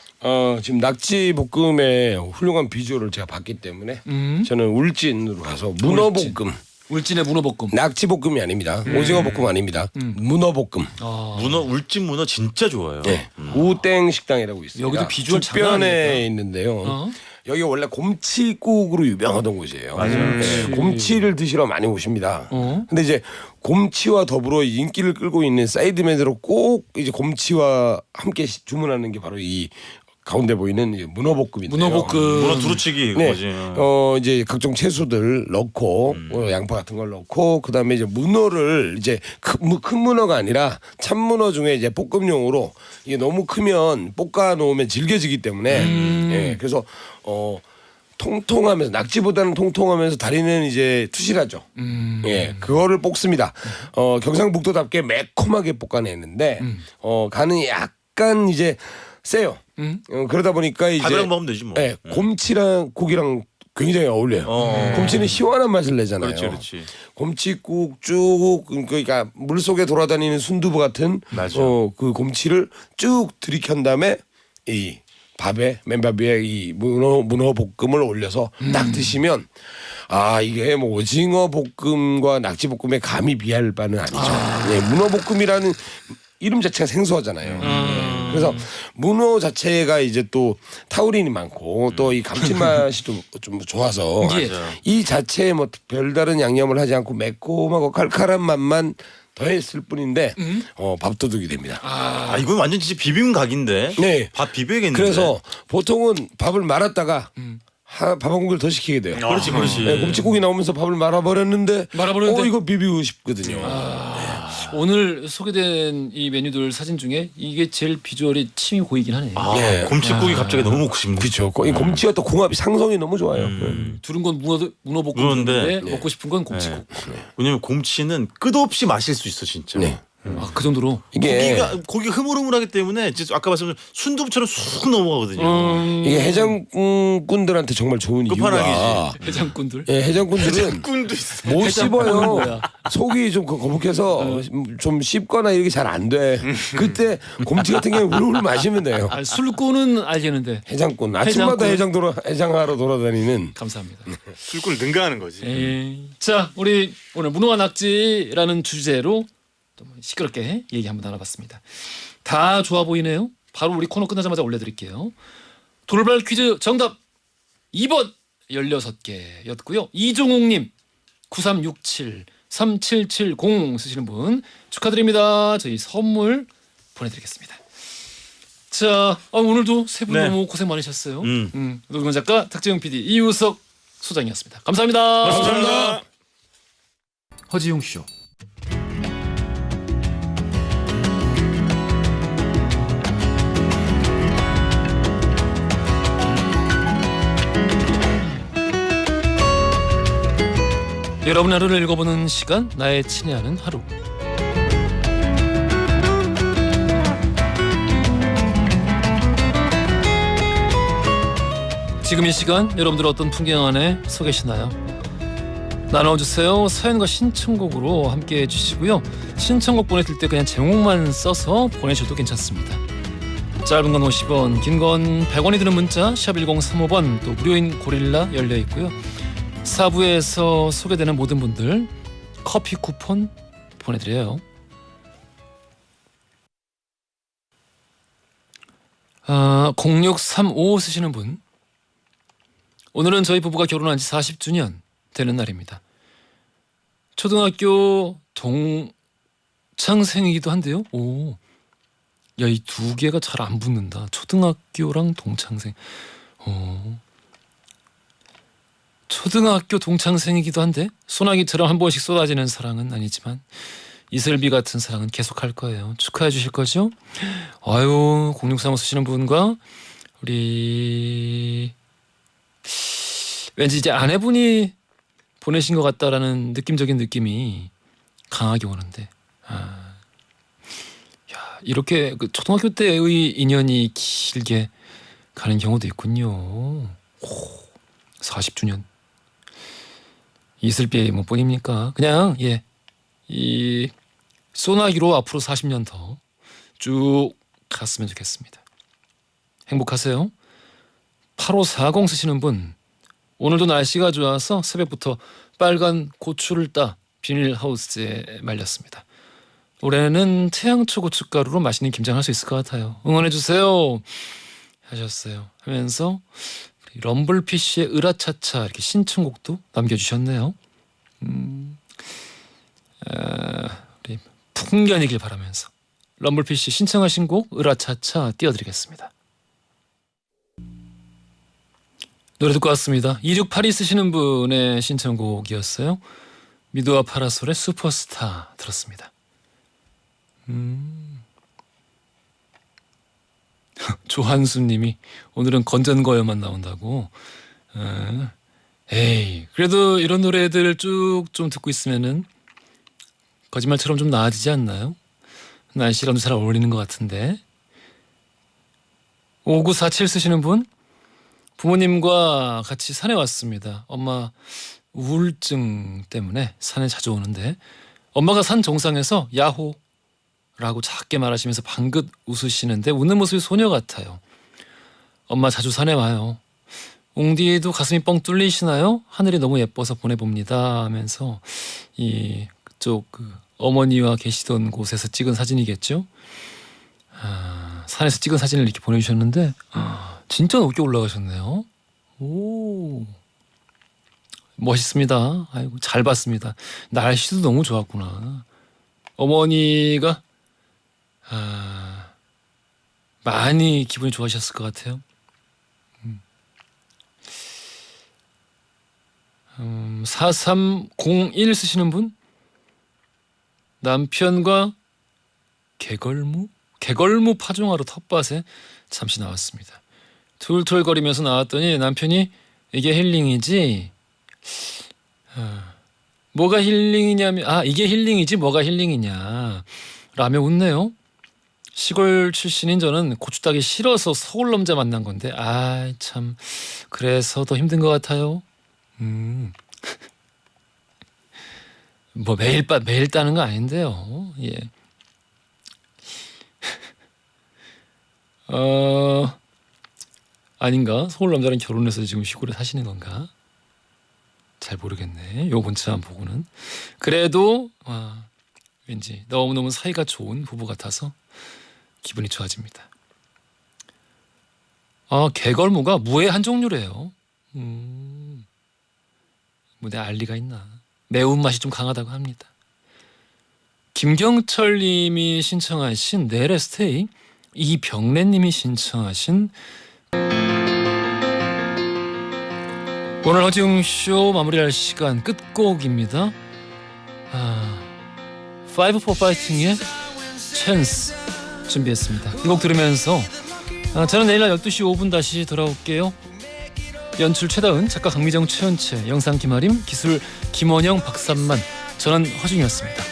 지금 낙지 볶음의 훌륭한 비주얼을 제가 봤기 때문에 저는 울진으로 가서 문어볶음. 울진의 문어볶음. 낙지 볶음이 아닙니다. 오징어 볶음 아닙니다. 문어볶음. 아, 울진 문어 진짜 좋아요. 네. 우땡 식당이라고 있습니다. 여기도 비주얼 장난 주변에 아닙니까? 있는데요. 어? 여기 원래 곰치국으로 유명하던 곳이에요. 맞아요. 네, 곰치를 드시러 많이 오십니다. 어? 근데 이제 곰치와 더불어 인기를 끌고 있는 사이드 메뉴로 꼭 이제 곰치와 함께 주문하는 게 바로 이 가운데 보이는 이제 문어볶음인데요. 문어볶음. 문어 두루치기 네. 그거지. 이제 각종 채소들 넣고 양파 같은 걸 넣고 그다음에 이제 문어를 이제 큰 문어가 아니라 참 문어 중에 이제 볶음용으로 이게 너무 크면 볶아 놓으면 질겨지기 때문에 예, 그래서 통통하면서 낙지보다는 통통하면서 다리는 이제 투실하죠. 예, 그거를 볶습니다. 경상북도답게 매콤하게 볶아내는데 간은 약간 이제 세요. 그러다 보니까 이제 밥이랑 먹으면 되지 뭐. 예, 곰치랑 국이랑 굉장히 어울려요. 곰치는 시원한 맛을 내잖아요. 그렇지, 그렇지. 곰치국 쭉 그러니까 물 속에 돌아다니는 순두부 같은 맞아. 그 곰치를 쭉 들이켠 다음에 이 밥에 맨밥 위에 이 문어 볶음을 올려서 딱 드시면 아 이게 뭐 오징어 볶음과 낙지 볶음의 감히 비할 바는 아니죠. 예, 문어 볶음이라는 이름 자체가 생소하잖아요. 예, 그래서 문어 자체가 이제 또 타우린이 많고 또 이 감칠맛이 좀 좋아서 예. 이 자체에 뭐 별다른 양념을 하지 않고 매콤하고 칼칼한 맛만 더했을 뿐인데 밥도둑이 됩니다. 아 이건 완전 진짜 비빔각인데. 네. 밥 비벼야겠는데. 그래서 보통은 밥을 말았다가 밥 한 공기를 더 시키게 돼요. 그렇지, 그렇지. 네, 곰치국이 나오면서 밥을 말아버렸는데 이거 비비고 싶거든요. 오늘 소개된 이 메뉴들 사진 중에 이게 제일 비주얼이 침이 고이긴 하네. 네. 곰치국이 갑자기 너무 먹고 싶네. 그렇죠. 이 곰치와 또 궁합이 상성이 너무 좋아요. 두른 건 문어볶음인데 문어인데, 먹고 싶은 건 곰치국. 왜냐면 곰치는 끝없이 마실 수 있어 진짜. 네. 아, 그 정도로. 이게 고기가 흐물흐물하기 때문에 진짜 아까 말씀드린 순두부처럼 쑥 넘어가거든요. 이게 해장꾼들한테 정말 좋은 이유가 끝판왕이지. 해장꾼들. 예, 해장꾼들은 꾼도 있어. 못 해장꾼은 씹어요. 뭐야? 속이 좀 거북해서 좀 씹거나 이렇게 잘 안 돼. 그때 곰치 같은 경우 울울 마시면 돼요. 아, 술꾼은 알겠는데. 해장꾼 아침마다 해장꾼. 해장하러 돌아다니는. 감사합니다. 술꾼 능가하는 거지. 자, 우리 오늘 문어와 낙지라는 주제로 또 시끄럽게 얘기 한번 나눠봤습니다. 다 좋아 보이네요. 바로 우리 코너 끝나자마자 올려드릴게요. 돌발 퀴즈 정답 2번 16개였고요. 이종욱님 9367 3770 쓰시는 분 축하드립니다. 저희 선물 보내드리겠습니다. 자, 오늘도 세 분 네. 너무 고생 많으셨어요. 노동건 작가, 탁재영 PD, 이우석 소장이었습니다. 감사합니다. 감사합니다. 허지용 쇼. 여러분 하루를 읽어보는 시간, 나의 친애하는 하루. 지금 이 시간 여러분들 어떤 풍경 안에 서 계시나요? 나눠주세요. 사연과 신청곡으로 함께 해주시고요. 신청곡 보내실 때 그냥 제목만 써서 보내셔도 괜찮습니다. 짧은 건 50원, 긴 건 100원이 드는 문자 샵 1035번, 또 무료인 고릴라 열려있고요. 4부에서 소개되는 모든 분들 커피 쿠폰 보내드려요. 0635 쓰시는 분, 오늘은 저희 부부가 결혼한 지 40주년 되는 날입니다. 초등학교 동창생이기도 한데요. 오, 야, 이 두 개가 잘 안 붙는다. 초등학교랑 동창생. 초등학교 동창생이기도 한데 소나기처럼 한 번씩 쏟아지는 사랑은 아니지만 이슬비 같은 사랑은 계속할 거예요. 축하해 주실 거죠? 아유, 0635 쓰시는 분과 우리 왠지 이제 아내분이 보내신 것 같다라는 느낌적인 느낌이 강하게 오는데, 야, 이렇게 그 초등학교 때의 인연이 길게 가는 경우도 있군요. 오, 40주년. 이슬비의 뭐 뿐입니까? 그냥 이 소나기로 앞으로 40년 더 쭉 갔으면 좋겠습니다. 행복하세요. 8540 쓰시는 분, 오늘도 날씨가 좋아서 새벽부터 빨간 고추를 따 비닐하우스에 말렸습니다. 올해는 태양초 고춧가루로 맛있는 김장 할 수 있을 것 같아요. 응원해주세요 하셨어요. 하면서 럼블피쉬의 으라차차 이렇게 신청곡도 남겨주셨네요. 우리 풍년이길 바라면서 럼블피쉬 신청하신 곡 으라차차 띄워드리겠습니다. 노래 듣고 왔습니다. 2682 쓰시는 분의 신청곡이었어요. 미도와 파라솔의 슈퍼스타 들었습니다. 조한수님이 오늘은 건전거여만 나온다고. 에이, 그래도 이런 노래들 쭉 좀 듣고 있으면은 거짓말처럼 좀 나아지지 않나요? 날씨랑도 잘 어울리는 것 같은데. 5947 쓰시는 분, 부모님과 같이 산에 왔습니다. 엄마 우울증 때문에 산에 자주 오는데 엄마가 산 정상에서 야호라고 작게 말하시면서 방긋 웃으시는데 웃는 모습이 소녀 같아요. 엄마 자주 산에 와요. 웅디도 가슴이 뻥 뚫리시나요? 하늘이 너무 예뻐서 보내봅니다 하면서 이 그쪽 어머니와 계시던 곳에서 찍은 사진이겠죠. 산에서 찍은 사진을 이렇게 보내주셨는데 진짜 높게 올라가셨네요. 오, 멋있습니다. 아이고, 잘 봤습니다. 날씨도 너무 좋았구나. 어머니가 많이 기분이 좋아하셨을 것 같아요. 4301 쓰시는 분, 남편과 개걸무 파종하러 텃밭에 잠시 나왔습니다. 툴툴거리면서 나왔더니 남편이 이게 힐링이지, 뭐가 힐링이냐면 이게 힐링이지 뭐가 힐링이냐, 라며 웃네요. 시골 출신인 저는 고추 따기 싫어서 서울 남자 만난 건데 참 그래서 더 힘든 것 같아요. 뭐 매일 따는 거 아닌데요. 예. 아닌가? 서울 남자랑 결혼해서 지금 시골에 사시는 건가? 잘 모르겠네. 요 문자만 보고는. 그래도 왠지 너무너무 사이가 좋은 부부 같아서 기분이 좋아집니다. 개걸무가 무의 한 종류래요. 뭐 내 알리가 있나. 매운맛이 좀 강하다고 합니다. 김경철 님이 신청하신 넬의 스테이, 이병래 님이 신청하신 오늘 허지웅쇼 마무리할 시간 끝곡입니다. 5 for Fighting의 찬스 준비했습니다. 이 곡 들으면서 저는 내일 낮 12시 5분 다시 돌아올게요. 연출 최다은, 작가 강미정, 최연채, 영상 김아림, 기술 김원영, 박삼만, 저는 허중이었습니다.